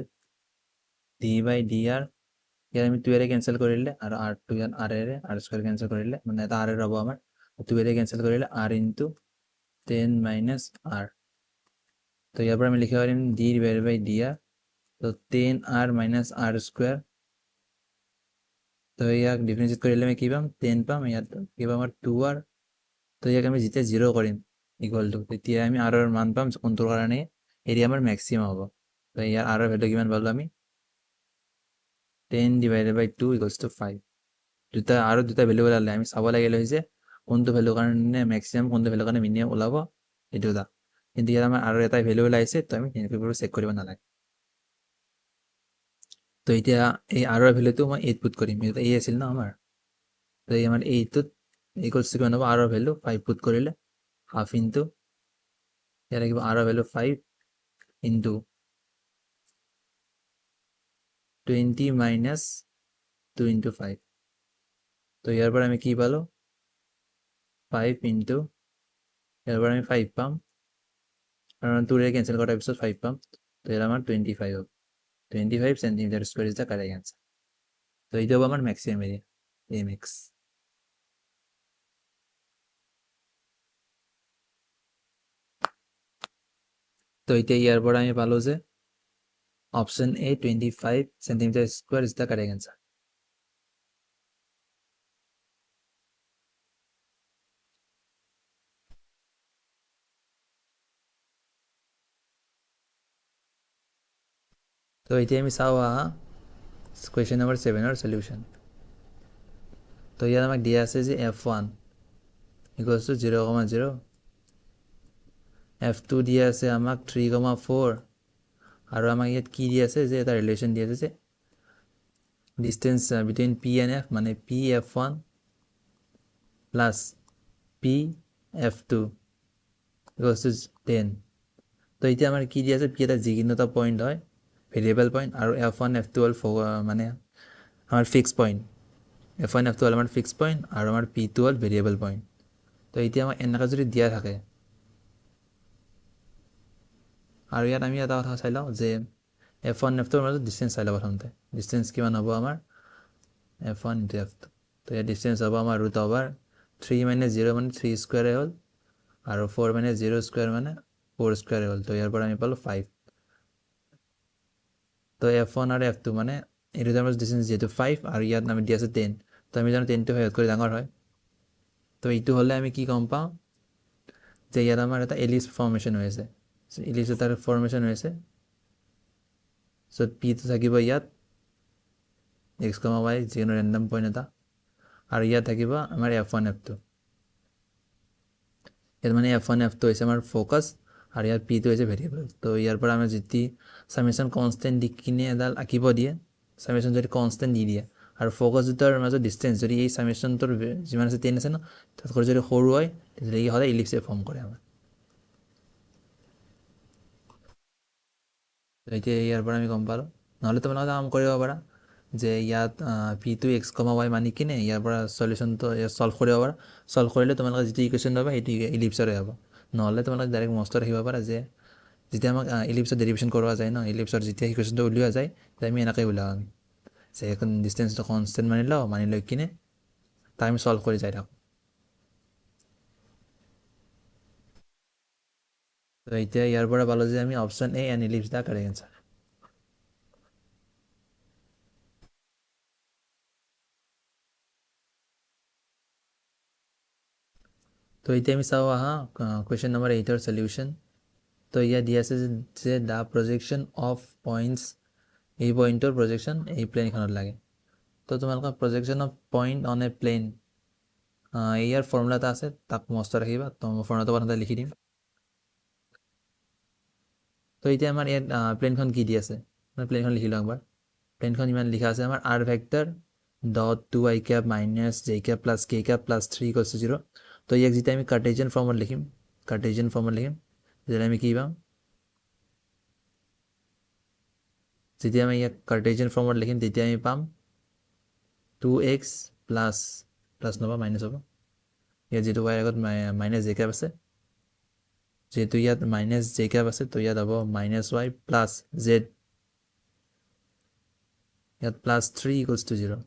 ডি বাই ডি আৰ, ইয়াত আমি 2 এৰে কেঞ্চেল কৰিলে আৰু r2 ইয়াত r এৰে r স্কোৱাৰ কেঞ্চেল কৰিলে, মানে এটা r এৰে হ'ব আমাৰ 2 এৰে কেঞ্চেল কৰিলে r ইনটু 10 মাইনাছ r। তো ইয়াৰ পৰা আমি লিখিব পাৰিম D divided by d R, তো 10r মাইনাছ r স্কোৱাৰ। তো ইয়াক ডিফাৰেঞ্চিয়েট কৰিলে আমি কি পাম, 10 পাম, ইয়াত কি পাম আমাৰ 2r। তো ইয়াক আমি যেতিয়া 0 কৰিম ইকুৱেল টু, তেতিয়া আমি r ৰ মান পাম কোনটোৰ কাৰণে এৰিয়া আমাৰ মেক্সিমাম হ'ব। তো ইয়াৰ r ৰ ভেলু কিমান পালোঁ আমি, 10 ডিভাইডেড বাই 2 ইকুৱেলছ টু 5। দুটা ভেলু ওলালে আমি চাব লাগিলে হৈছে কোনটো ভেলু কাৰণে মেক্সিমাম, কোনটো ভেলু কাৰণে মিনিমাম ওলাব এইটো এটা। কিন্তু ইয়াত আমাৰ আৰু এটা ভেলু ওলাইছে, তো আমি সেইবোৰ চেক কৰিব নালাগে। তো এতিয়া এই r ৰ ভেলুটো মই 8 পুট কৰিম, এইটো a আছিল ন আমাৰ, তো এই আমাৰ 8টোত ইকুৱেলছ টু কিমান হ'ব, r ৰ ভেলু 5 পুট কৰিলে হাফ ইনটু ইয়াত লাগিব r ৰ ভেলু 5 ইনটু 20 মাইনাছ 2 ইনটু 5। তো ইয়াৰ পৰা আমি কি পালোঁ, 5 ইনটু, ইয়াৰ পৰা আমি 5 পাম, কাৰণ 2 ৰে কেঞ্চেল কৰাৰ পিছত 5 পাম। তো ইয়াত আমাৰ 25 হ'ব, 25 centimetre square is the correct answer. তো এইটো হ'ব আমাৰ মেক্সিমাম এৰিয়া, এ মেক্স। তো এতিয়া ইয়াৰ পৰা আমি পালোঁ যে option A 25 centimetre square is the correct answer. তো এতিয়া আমি চাওঁ কুৱেশ্যন নম্বৰ 7ৰ সলিউশ্যন। তো ইয়াত আমাক দিয়া আছে যে f1 ইকুৱেলছ টু 0,0, f2 দিয়া আছে আমাক 3,4 আৰু আমাক ইয়াত কি দি আছে যে এটা ৰিলেশ্যন দি আছে যে distance between P and F মানে P F one plus P F two equals to 10। তো এতিয়া আমাৰ কি দি আছে পি এটা যিকোনো এটা পইণ্ট হয় ভেৰিয়েবল পইণ্ট আৰু এফ ওৱান এফ টু হ'ল মানে আমাৰ fix point f one f two হ'ল আমাৰ ফিক্স পইণ্ট আৰু আমাৰ পি টু হ'ল ভেৰিয়েবল পইণ্ট। তো এতিয়া আমাক এনেকৈ যদি দিয়া থাকে আৰু ইয়াত আমি এটা কথা চাই লওঁ যে এফ ওৱান এফ টুৰ মাজত ডিষ্টেঞ্চ চাই লওঁ প্ৰথমতে ডিষ্টেঞ্চ কিমান হ'ব আমাৰ f one into f two. তো ইয়াত ডিষ্টেঞ্চ হ'ব আমাৰ ৰুট অভাৰ 3 - 0 মানে 3 স্কুৱেৰে হ'ল আৰু 4 - 0 স্কুৱেৰ মানে 4 স্কুৱেৰে হ'ল। তো ইয়াৰ পৰা আমি পালোঁ 5। তো এফ ওৱান আৰু এফ টু মানে এই দুটাৰ মাজত ডিষ্টেঞ্চ যিহেতু 5 আৰু ইয়াত আমি দি আছে 10। তো আমি জানো 10টো শেষত কৰি ডাঙৰ হয়। তো এইটো হ'লে আমি কি গম পাওঁ যে ইয়াত আমাৰ এটা এলিপ্স ফৰ্মেশ্যন হৈ আছে এলিপ্স এটাৰ ফৰ্মেশ্যন হৈ আছে। চ' পিটো থাকিব ইয়াত এক্স কমা ৱাই যিকোনো ৰেণ্ডম পইণ্ট এটা আৰু ইয়াত থাকিব আমাৰ এফ ওৱান এফ টু। ইয়াত মানে এফ ওৱান এফ টু হৈছে আমাৰ ফ'কাছ আৰু ইয়াত পিটো হৈছে ভেৰিয়েবল। তো ইয়াৰ পৰা আমাৰ যদি চামেশ্যন কনষ্টেণ্ট দি কিনে এডাল আঁকিব দিয়ে চামেশ্যন যদি কনষ্টেণ্ট দি দিয়ে আৰু ফ'কাছ দুটাৰ মাজত ডিষ্টেঞ্চ যদি এই চামেশ্যনটোৰ যিমান আছে 10 আছে ন তাতকৈ যদি সৰু হয় তেতিয়াহ'লে কি সদায় ইলিপ্ছে ফৰ্ম কৰে আমাৰ। এতিয়া ইয়াৰ পৰা আমি গম পালোঁ। নহ'লে তোমালোকে কাম কৰিব পাৰা যে ইয়াত পি টু এক্স কমা ৱাই মানি কিনে ইয়াৰ পৰা চলিউশ্যনটো চল্ভ কৰিব পাৰা। চল্ভ কৰিলে তোমালোকে যিটো ইকুৱেশ্যন পাবা সেইটো ইলিপ্সৰে হ'ব। নহ'লে তোমালোকে ডাইৰেক্ট মষ্টত ৰাখিব পাৰা যে যেতিয়া আমাক ইলিপ্সৰ ডেৰিভেশ্যন কৰোৱা যায় ন ইলিপ্সৰ যেতিয়া ইকুৱেশ্যনটো উলিওৱা যায় তেতিয়া আমি এনেকৈ উলিয়াওঁ আমি যে এখন ডিষ্টেঞ্চটো কনষ্টেণ্ট মানি লৈ কিনে তাক আমি চল্ভ কৰি যাই থাকোঁ। তো এতিয়া ইয়াৰ পৰা পালোঁ যে আমি option A an ellipse the correct answer. তো এতিয়া আমি চাওঁ আহা কুৱেশ্যন নম্বৰ 8ৰ সলিউশ্যন। তো ইয়াত দি আছে যে দ্য প্ৰজেকশ্যন অফ পইণ্টছ এই পইণ্টৰ প্ৰজেকশ্যন এই প্লেনখনত লাগে। তো তোমালোকৰ projection of point on a plane ইয়াৰ ফৰ্মুলা এটা আছে তাক মষ্ট ৰাখিবা। তো মই ফৰ্মুলাটো প্ৰথমতে লিখি দিম। তো এতিয়া আমাৰ ইয়াত প্লেনখন কি দি আছে মই প্লেনখন লিখি লওঁ একবাৰ। প্লেনখন ইমান লিখা আছে আমাৰ R vector dot 2i cap minus j cap plus k cap plus 3 equals to 0। তো ইয়াক যেতিয়া আমি কাৰ্টেজিয়ান ফৰ্মত লিখিম তেতিয়া আমি কি পাম যেতিয়া আমি ইয়াক কাৰ্টেজিয়ান ফৰ্মত লিখিম তেতিয়া আমি পাম 2x প্লাছ নহ'ব মাইনাছ হ'ব। ইয়াত যিটো y আগত মাইনাছ j cap আছে যিহেতু ইয়াত মাইনাছ j cap আছে তো ইয়াত হ'ব মাইনাছ y প্লাছ z ইয়াত প্লাছ 3 ইকুৱেলছ টু 0।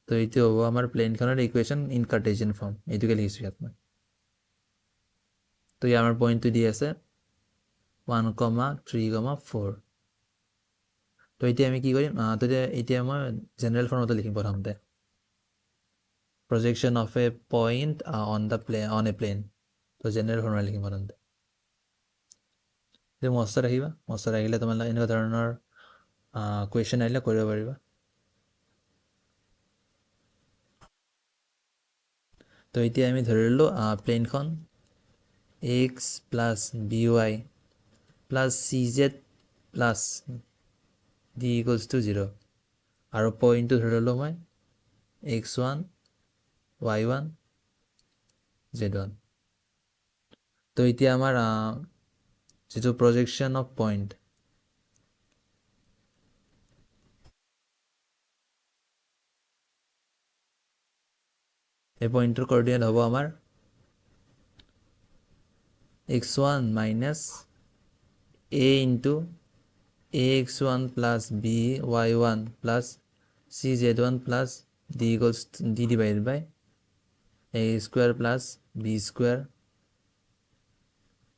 তো এইটো হ'ব আমাৰ প্লেনখনৰ ইকুৱেশ্যন ইন কাৰ্টেজিয়ান ফৰ্ম এইটোকে লিখিছোঁ ইয়াত মই। তো ইয়াৰ আমাৰ পইণ্টটো দি আছে 1, 3, 4। তো এতিয়া আমি কি কৰিম এতিয়া মই জেনেৰেল ফৰ্মতে লিখিম প্ৰথমতে projection of a point on a plane. তো জেনেৰেল ফৰ্মুলা লিখিম প্ৰথমতে। এইটো মষ্ট ৰাখিলে তোমালোকে এনেকুৱা ধৰণৰ কুৱেশ্যন আহিলে কৰিব পাৰিবা। তো এতিয়া আমি ধৰি ল'লোঁ প্লেনখন X plus B Y plus C Z plus D equals to 0 আৰু পইণ্টটো ধৰি ল'লোঁ মই x1 y1 z1। তো এতিয়া আমাৰ যিটো প্ৰজেকশ্যন অফ পইণ্ট এই পইণ্টটোৰ কৰ্ডিনেট হ'ব আমাৰ x1 minus a into ax1 plus by1 plus cz1 plus d equals d divided by a square plus b square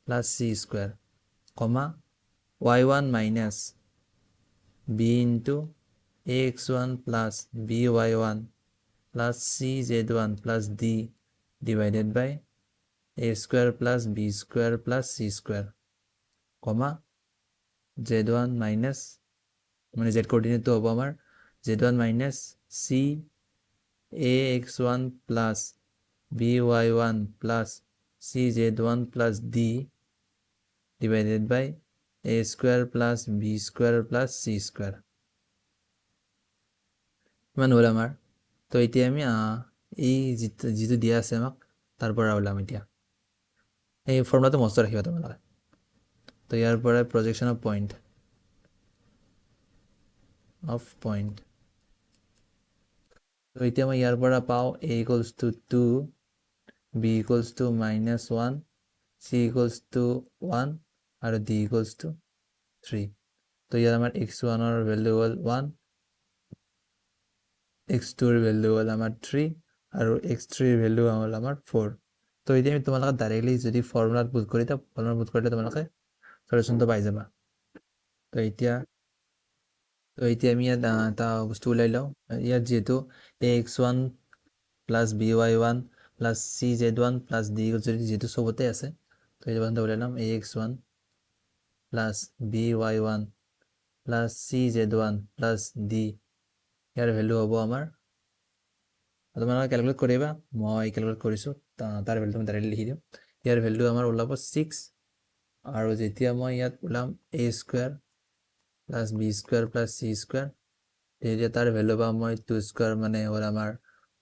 plus c square comma y1 minus b into ax1 plus by1 plus cz1 plus d divided by a square plus b square plus c square comma z1 minus মানে z কোঅৰ্ডিনেটটো হ'ব আমাৰ z1 minus c ax1 plus by1 plus cz1 plus d divided by a square plus b square plus c square ইমান হ'ল আমাৰ। তো এতিয়া আমি এই যিটো দিয়া আছে আমাক তাৰ পৰা ওলাম এতিয়া। এই ফৰ্মুলাটো মনত ৰাখিবা তোমালোকে। তো ইয়াৰ পৰা প্ৰজেকশ্যন অফ পইণ্ট তো এতিয়া মই ইয়াৰ পৰা পাওঁ a equals to 2, b equals to -1, c equals to 1 আৰু d ইকুৱেলছ টু 3। তো ইয়াত আমাৰ x1ৰ ভেলু হ'ল 1, x2ৰ ভেলু হ'ল আমাৰ 3 আৰু x3ৰ ভেলু হ'ল আমাৰ 4। তো এতিয়া আমি তোমালোকে ডাইৰেক্টলি যদি ফৰ্মুলাত পুট কৰি দিওঁ, তোমালোকে সলিউশ্যনটো পাই যাবা। তো এতিয়া আমি ইয়াত এটা বস্তু ওলাই লওঁ। ইয়াত যিহেতু ax1 plus by1 plus cz1 plus d যদি যিহেতু চবতে আছে, তো এইটো ওলাই ল'ম ax1 plus by1 plus cz1 plus d। ইয়াৰ ভেলু হ'ব আমাৰ, তোমালোকে কেলকুলেট কৰিবা, মই কেলকুলেট কৰিছোঁ, তাৰ ভেলুটো মই ডাইৰেক্টলি লিখি দিওঁ। ইয়াৰ ভেলু আমাৰ ওলাব 6 আৰু যেতিয়া মই ইয়াত ওলাম a square plus b square plus c square, তেতিয়া তাৰ ভেলু পাম মই 2 স্কুৱেৰ মানে হ'ল আমাৰ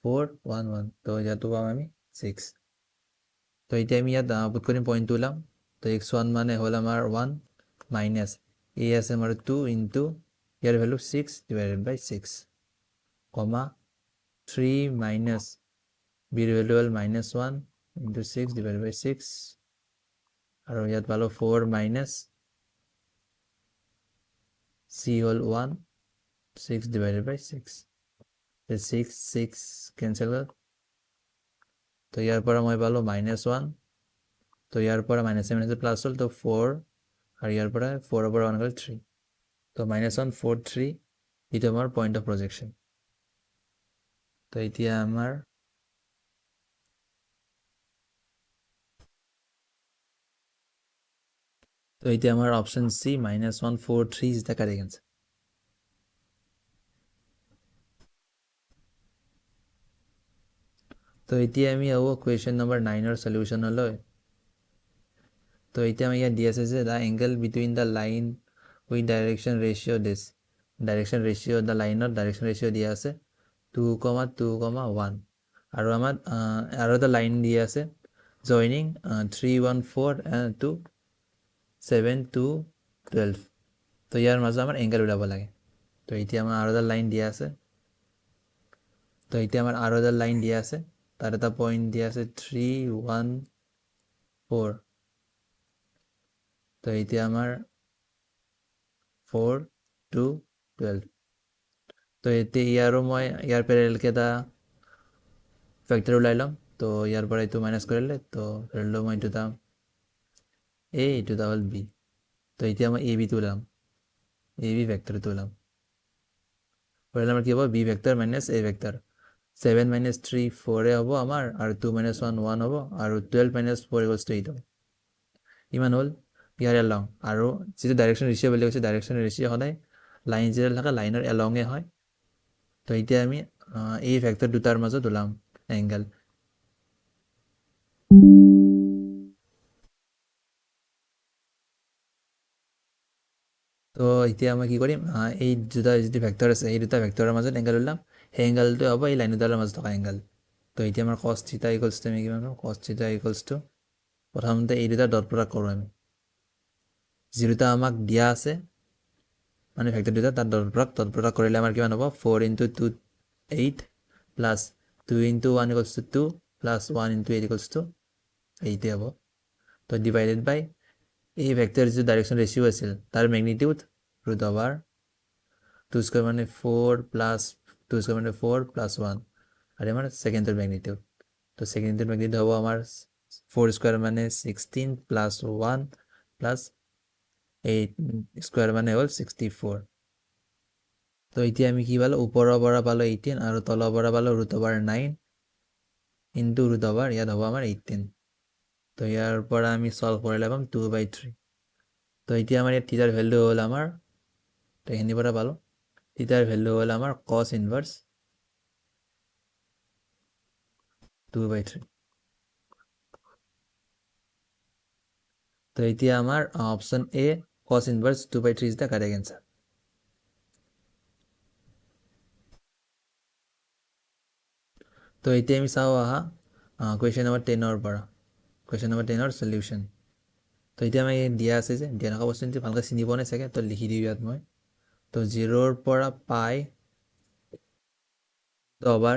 4 1 1। তো ইয়াতো পাম আমি 6। তো এতিয়া আমি ইয়াত পুট কৰিম পইণ্টটো ওলাম। তো x1 মানে হ'ল আমাৰ 1 মাইনাছ a আছে আমাৰ 2 ইনটু ইয়াৰ ভেলু 6 ডিভাইডেড বাই 6 কমা 3 মাইনাছ বিৰ ভেলু হ'ল -1 ইনটু 6 ডিভাইডেড বাই 6 আৰু ইয়াত পালোঁ 4 মাইনাছ c হ'ল 1 6 ডিভাইডেড বাই 6 6 কেঞ্চেল হ'ল। তো ইয়াৰ পৰা মই পালোঁ -1। তো ইয়াৰ পৰা মাইনাছে প্লাছ হ'ল, তো 4 আৰু ইয়াৰ পৰা 4ৰ পৰা 1 গ'ল 3। তো -1 4 3 এইটো আমাৰ পইণ্ট অফ প্ৰজেকশ্যন। তো এতিয়া আমাৰ option C -1 4 3 is the correct answer. তো এতিয়া আমি আহোঁ কুৱেশ্যন নম্বৰ 9ৰ সলিউশ্যনলৈ। তো এতিয়া আমি ইয়াত দি আছে যে the angle between the line with direction ratio' this. Direction ratio' the লাইনত ডাইৰেকশ্যন ৰেচিঅ' দিয়া আছে 2,2,1 আৰু আমাৰ আৰু এটা লাইন দিয়া আছে জইনিং 3 1 4 to 7 2 12। তো ইয়াৰ মাজত আমাৰ এংগল ওলাব লাগে। তো এতিয়া আমাৰ আৰু এটা লাইন দিয়া আছে। তাৰ এটা পইণ্ট দিয়া আছে 3 1 4। তো এতিয়া আমাৰ 4 2 12। তো এতিয়া ইয়াৰ পেৰেলকে এটা ফেক্টৰ ওলাই ল'ম। তো ইয়াৰ পৰা এইটো মাইনাছ কৰিলে, তো ধৰি লওঁ মই এইটো দাম a, এইটো দাম হ'ল b। তো এতিয়া মই ab টো ওলাম, ab ভেক্টৰটো ওলাম। কৰিলে আমাৰ কি হ'ব, b vector minus a vector. 7 minus 3 4 হ'ব আমাৰ, আৰু 2 মাইনাছ 1 1 হ'ব, আৰু 12 মাইনাছ 4 = 8 হ'ব। ইমান হ'ল। ইয়াৰ এলং আৰু যিটো ডাইৰেকশ্যন ৰেচিঅ' বুলি কৈছে, ডাইৰেকশ্যন ৰেচিঅ' সদায় লাইন যিডাল থাকে লাইনৰ এলঙে হয়। তো এতিয়া আমি এই ভেক্টৰ দুটাৰ মাজত ওলাম এংগল। তো এতিয়া মই কি কৰিম, এই দুটা যিটো ভেক্টৰ আছে এই দুটা ভেক্টৰৰ মাজত এংগল ওলাম। সেই এংগলটো হ'ব এই লাইন দুটাৰ মাজত থকা এংগল। তো এতিয়া আমাৰ cos θ ইকুৱেলছ টু আমি কিমান পাম, cos θ ইকুৱেলছ টু প্ৰথমতে এই দুটা ডট প্ৰডাক্ট কৰোঁ আমি। যি দুটা আমাক দিয়া আছে মানে ভেক্টৰ দুটা তাত ডট প্ৰডাক্ট কৰিলে আমাৰ কিমান হ'ব, 4 × 2 8 প্লাছ 2 × 1 = 2 প্লাছ 1 × 8 = 8 হ'ব। তো ডিভাইডেড বাই এই ভেক্টৰ যিটো ডাইৰেকশ্যন ৰেচিঅ' আছিল তাৰ মেগনিটিউড √2² মানে 4 প্লাছ 2² মানে 4 প্লাছ 1 আৰু আমাৰ ছেকেণ্ডৰ মেগনিটিউড। তো ছেকেণ্ডৰ মেগনিটিউড হ'ব আমাৰ 4² মানে 16 প্লাছ 1 প্লাছ 8² মানে হ'ল 64। তো এতিয়া আমি কি পালোঁ, ওপৰৰ পৰা পালোঁ 18 আৰু তলৰ পৰা পালোঁ √9 ইনটু √, ইয়াত হ'ব আমাৰ 18। তো ইয়াৰ পৰা আমি সলভ কৰিলে পাম 2/3। তো এতিয়া আমাৰ ইয়াত থিটাৰ ভেলু হ'ল আমাৰ, তো এইখিনিৰ পৰা পালোঁ থিটাৰ ভেলু হ'ল আমাৰ cos ইনভাৰ্ছ 2/3। তো এতিয়া আমাৰ option A cos inverse 2/3 is the correct answer. তো এতিয়া আমি চাওঁ আহা কুৱেশ্যন নম্বৰ 10ৰ পৰা কুৱেশ্যন নম্বৰ 10ৰ সলিউশ্যন তো এতিয়া আমি দিয়া আছে যে দিয়া থকা বস্তুটো ভালকৈ চিনি পোৱা নাই চাগে তো লিখি দিওঁ ইয়াত মই তো 0ৰ পৰা পাই over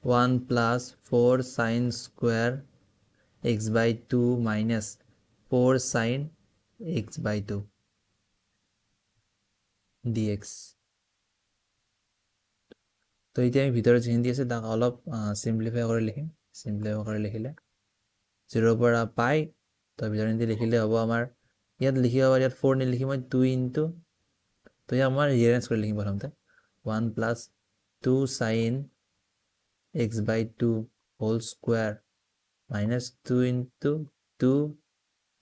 1 plus 4 sin square x by 2 minus 4 sin x by 2 dx তো এতিয়া আমি ভিতৰত যিখিনি দি আছে তাক অলপ সিম্পলিফাই কৰি লিখিম সিম্পলিফাই কৰি লিখিলে 0 পৰা পাই তো ভিতৰত লিখিলে হ'ব আমাৰ ইয়াত লিখিব পাৰি ইয়াত 4 নিলিখি মই 2 ইনটু তো ইয়াত আমাৰ ৰিয়েৰেঞ্জ কৰি লিখিম প্ৰথমতে 1 plus 2 sin x by 2 whole square minus 2 into 2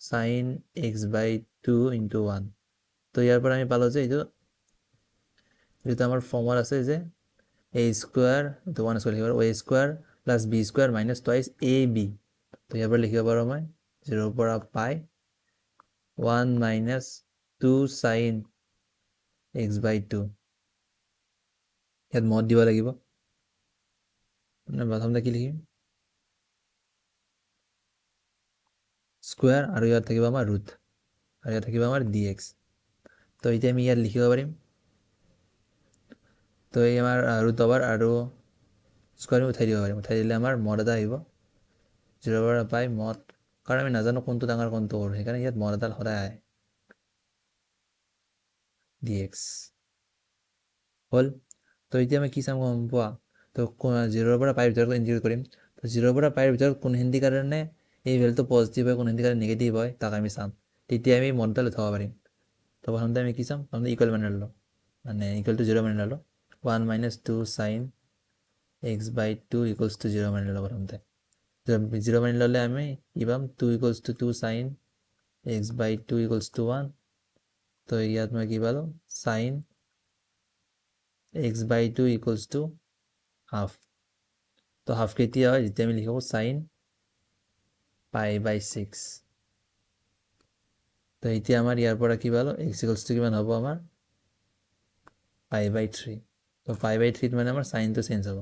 sin x by 2 into 1 তো ইয়াৰ পৰা আমি পালো যে এইটো আমাৰ ফৰ্মুলা আছে যে a square তো 1 square লিখিব a square plus b square minus twice ab তো ইয়াৰ পৰা লিখিব পাৰো মই 0 পৰা পাই 1 minus 2 sin x by 2 ইয়াত মড দিব লাগিব প্ৰথমতে কি লিখিম স্কোয়াৰ আৰ ইয়াত থাকিব আমাৰ ৰুট আৰু ইয়াত থাকিব আমাৰ dx তো এতিয়া আমি ইয়াত লিখিব পাৰিম তো এই আমাৰ ৰুট ওভাৰ আৰু স্কোয়াৰ উঠাই দিব পাৰিম উঠাই দিলে আমাৰ মড এটা আহিব 0 পৰা পাই মড কাৰণ আমি নাজানো কোনটো ডাঙৰ কোনটো সৰু সেইকাৰণে ইয়াত মড এটা সদায় আহে dx হ'ল তো এতিয়া আমি কি চাম গম পোৱা তো 0 পৰা পাইৰ ভিতৰত ইন্টিগ্ৰেট কৰিম তো 0 পৰা পাইৰ ভিতৰত কোনখিনিৰ কাৰণে এই ভ্যালুটো পজিটিভ হয় কোনখিনিৰ কাৰণে নেগেটিভ হয় তাক আমি চাম তেতিয়া আমি মডেল উঠাব পাৰিম তো প্ৰথমতে আমি কি চাম প্ৰথমতে ইকুৱেল মানে ল'লো মানে ইকুৱেল টু 0 মানে ল'লো 1 minus 2 sin x by 2 equals to 0 মানে ল'লো প্ৰথমতে 0 মানে ল'লে আমি কি পাম 2 equals to 2 sin x by 2 equals to 1 তো ইয়াত মই কি পালো sin x by 2 equals to half তো হাফ কেতিয়া হয় যেতিয়া আমি লিখো sin pi by 6 তো এতিয়া আমাৰ ইয়াৰ পৰা কি পালো x equals to কিমান হ'ব আমাৰ pi by 3 তো pi by 3 মানে আমাৰ সাইনটো চেঞ্জ হ'ব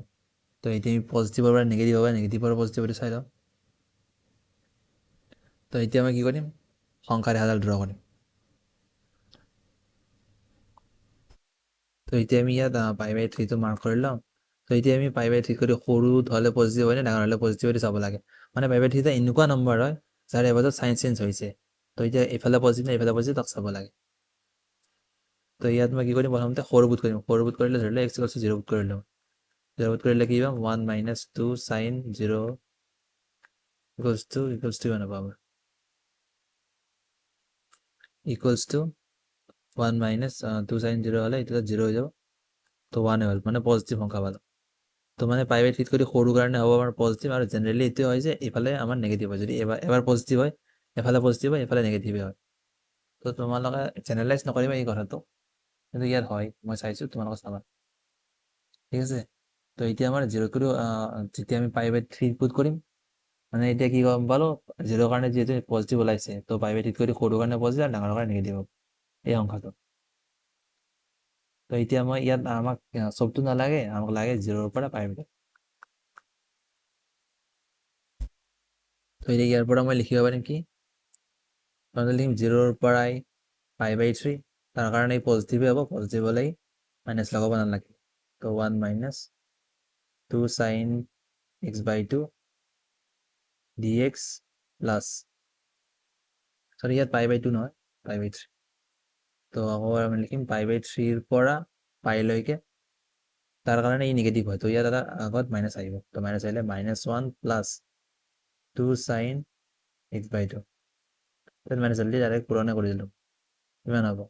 তো এতিয়া আমি পজিটিভৰ পৰা নেগেটিভ হ'ব নেগেটিভৰ পৰা পজিটিভলৈ চাই লওঁ তো এতিয়া আমি কি কৰিম সংখ্যাৰ ৰেখাডাল ড্ৰ কৰিম তো এতিয়া আমি ইয়াত pi by 3 টো মাৰ্ক কৰি লওঁ তো এতিয়া আমি pi by 3 কৰি সৰু হ'লে পজিটিভ হয় নে ডাঙৰ হ'লে পজিটিভ হৈ চাব লাগে মানে pi by 3 এটা এনেকুৱা নম্বৰ হয় যাৰ এবাজত সাইন চেঞ্জ হৈছে তো এতিয়া এফালে পজিটিভ নে এফালে পজিটিভ তাক চাব লাগে তো ইয়াত মই কি কৰিম প্ৰথমতে সৰু বুট কৰিলে ধৰি লওক x equals to 0 বুট কৰিলোঁ 0 বুট কৰিলে কি পাম 1 minus 2 sin 0 equals to কিমান হ'ব আমাৰ equals to 1 minus 2 sin 0 হ'লে এটা 0 হৈ যাব তো 1 হ'ল মানে পজিটিভ সংখ্যা পালো তো মানে পাই বাই 3 কৰি সৰু কাৰণে হ'ব আমাৰ পজিটিভ আৰু জেনেৰেলি এইটো হয় যে এফালে আমাৰ নেগেটিভ হয় যদি এবাৰ পজিটিভ হয় এফালে পজিটিভ হয় এফালে নেগেটিভ হয় তো তোমালোকে জেনেৰেলাইজ নকৰিবা এই কথাটো কিন্তু ইয়াত হয় মই চাইছো তোমালোকে চাবা ঠিক আছে তো এতিয়া আমাৰ 0 কৰি যেতিয়া আমি পাই বাই 3 পুট কৰিম মানে এতিয়া কি গম পালো 0 কাৰণে যিহেতু পজিটিভ ওলাইছে তো পাই বাই 3 কৰি সৰু কাৰণে পজিটিভ আৰু ডাঙৰ কাৰণে নেগেটিভ হ'ব এই সংখ্যাটো তো এতিয়া মই ইয়াত আমাক সবটো নালাগে আমাক লাগে 0 পৰা পাই ভিতৰত তো এতিয়া ইয়াৰ পৰা মই লিখিব পাৰিম কি প্ৰথমতে লিখিম 0 পৰাই পাই বাই 3 তাৰ কাৰণে পজিটিভে হ'ব পজিটিভ হ'লে মাইনাছ লগাব নালাগে তো 1 minus 2 sin x by 2 dx plus sorry ইয়াত পাই বাই 2 নহয় পাই বাই 3 তো আকৌ আমি লিখিম পাই বাই 3 ৰ পৰা পাই লৈকে তাৰ কাৰণে ই নেগেটিভ হয় তো ইয়াত এটা আগত মাইনাছ আহিব তো মাইনাছ আহিলে -1 plus 2 sin x by 2 তো মানে জলদি ডাইৰেক্ট পুৰণে কৰি দিলোঁ কিমান হ'ব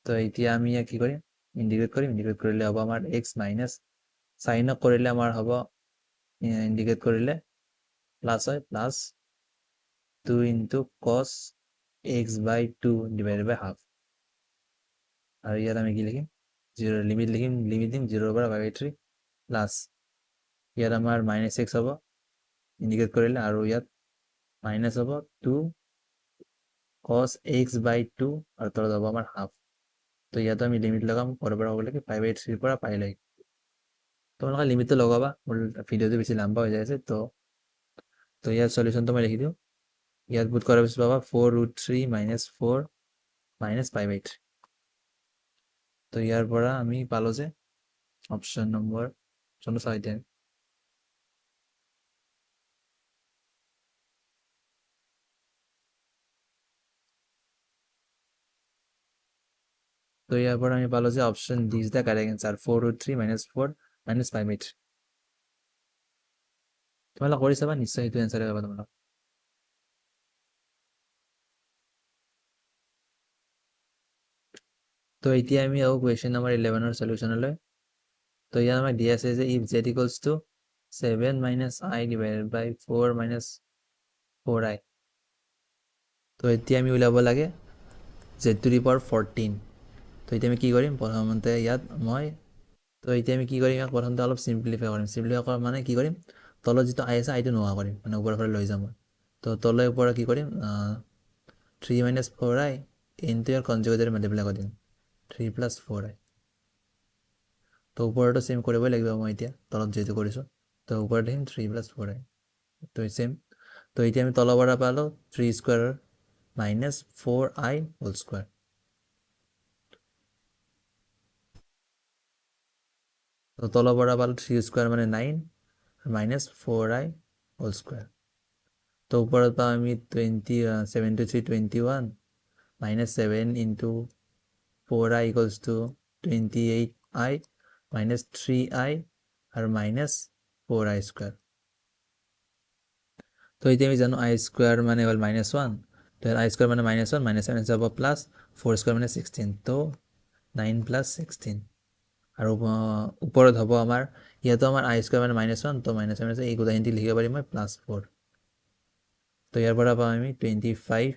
তো এতিয়া আমি কি কৰিম ইন্টিগ্ৰেট কৰিলে হ'ব আমাৰ x মাইনাছ সাইনক কৰিলে আমাৰ হ'ব ইন্টিগ্ৰেট কৰিলে প্লাস হয় plus 2 into cos x by 2 divided by half আৰু ইয়াত আমি কি লিখিম 0 লিমিট দিম 0 পৰা পাই বাই 3 প্লাস ইয়াত আমাৰ -x হ'ব ইন্টিগ্ৰেট কৰিলে আৰু ইয়াত মাইনাস হ'ব 2 cos x/2 আৰু তলত হ'ব আমাৰ হাফ। তো ইয়াতো আমি লিমিট লগাম ক'ৰ পৰা হ'ব লাগে 5/3 পৰা পাইলৈ। তোমালোকে লিমিটটো লগাবা, মোৰ ভিডিঅ'টো বেছি লম্বা হৈ যায় আছে। তো ইয়াৰ সলিউশনটো মই লিখি দিওঁ। ইয়াত পুট কৰাৰ পিছত পাবা 4√3 - 4 - 5/3। তো ইয়াৰ পৰা আমি পালো যে অপশ্যন নম্বৰ চলো চাই দিম। তো ইয়াৰ পৰা আমি পালো যে option D is the correct answer, 4√3 - 4 - 5/3। তোমালোকে কৰি চাবা, নিশ্চয় সেইটো এনসাৰে পাবা তোমালোক। তো এতিয়া আমি আহো কুৱেশ্যন নম্বৰ 11ৰ সলিউশনলৈ। তো ইয়াত আমাক দিয়া আছে যে if z equals to 7 - i divided by 4 - 4i। তো এতিয়া আমি উলিয়াব লাগে z⁴ 14। তো এতিয়া আমি কি কৰিম, প্ৰথমতে ইয়াত তো এতিয়া আমি কি কৰিম, ইয়াক প্ৰথমতে অলপ চিম্পলিফাই কৰিম। চিম্পলিফাই কৰা মানে কি কৰিম, তলত যিটো আই আছে আইটো নোহোৱা কৰিম, মানে ওপৰৰ ফালে লৈ যাম। তো তলৰ ওপৰত কি কৰিম, 3 - 4i ইনটু ইয়াৰ কনজুগেটেড মাল্টিপ্লাই কৰি দিম 3 + 4i। তো ওপৰতো চেম কৰিবই লাগিব মই এতিয়া, তলত যেহেতু কৰিছোঁ। তো ওপৰত লিখিম 3 + 4i। তো চেম। তো এতিয়া আমি তলৰ পৰা পালো 3² - 4i হোল স্কোয়াৰ। তো তলৰ পৰা পালো 3² মানে 9 - 4i হোল স্কোয়াৰ। তো ওপৰত পাম আমি 7 × 3 = 21 - 7 × 4i = 28i - 3i আৰু -4i²। তো এতিয়া আমি জানো i² মানে হ'ল -1, তো i² মানে -1 -7 যাব প্লাস 4² মানে 16, তো 9 + 16। আৰু ওপৰত হ'ব আমাৰ, ইয়াতো আমাৰ i² মানে -1, তো -7 আছে, এই গোটেইখিনি লিখিব পাৰিম মই +4। তো ইয়াৰ পৰা পাম আমি 25,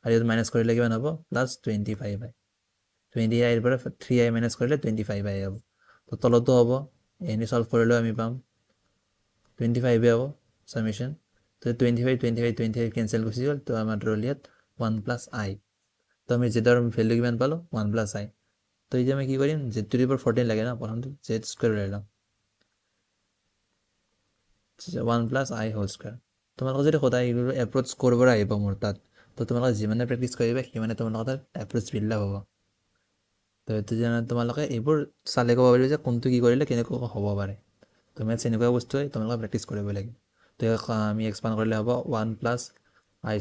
আৰু ইয়াত মাইনাছ কৰিলে কিমান হ'ব, +25i। 20i পৰা 3i মাইনাছ কৰিলে 25i হ'ব। তো তলতো হ'ব, এইখিনি সলভ কৰিলেও আমি পাম 25 হ'ব সামেশন। তো 25 কেনসেল গুচি গ'ল, তো আমাৰ ৰ'ল ইয়াত 1 + i। তো আমি জেডৰ ভেলু কিমান পালো, 1 + i। তো এতিয়া আমি কি কৰিম, z⁴ 14 লাগে না, প্ৰথমতে z² লৈ ল'ম 1 + i হোল স্কোয়াৰ। তোমালোকে যদি সদায় এইবোৰ এপ্ৰ'চ কৰিব আহিব মোৰ তাত, তো তোমালোকে যিমানে প্ৰেক্টিছ কৰিবা সিমানে তোমালোকৰ তাত এপ্ৰ'চ বিল্ড হ'ব। তো এইটো যেনে তোমালোকে এইবোৰ চালে ক'ব পাৰিবা যে কোনটো কি কৰিলে কেনেকুৱা হ'ব পাৰে। তো মেথছ এনেকুৱা বস্তু হয়, তোমালোকে প্ৰেক্টিছ কৰিব লাগিব। তো আমি এক্সপাণ্ড কৰিলে হ'ব 1 + i²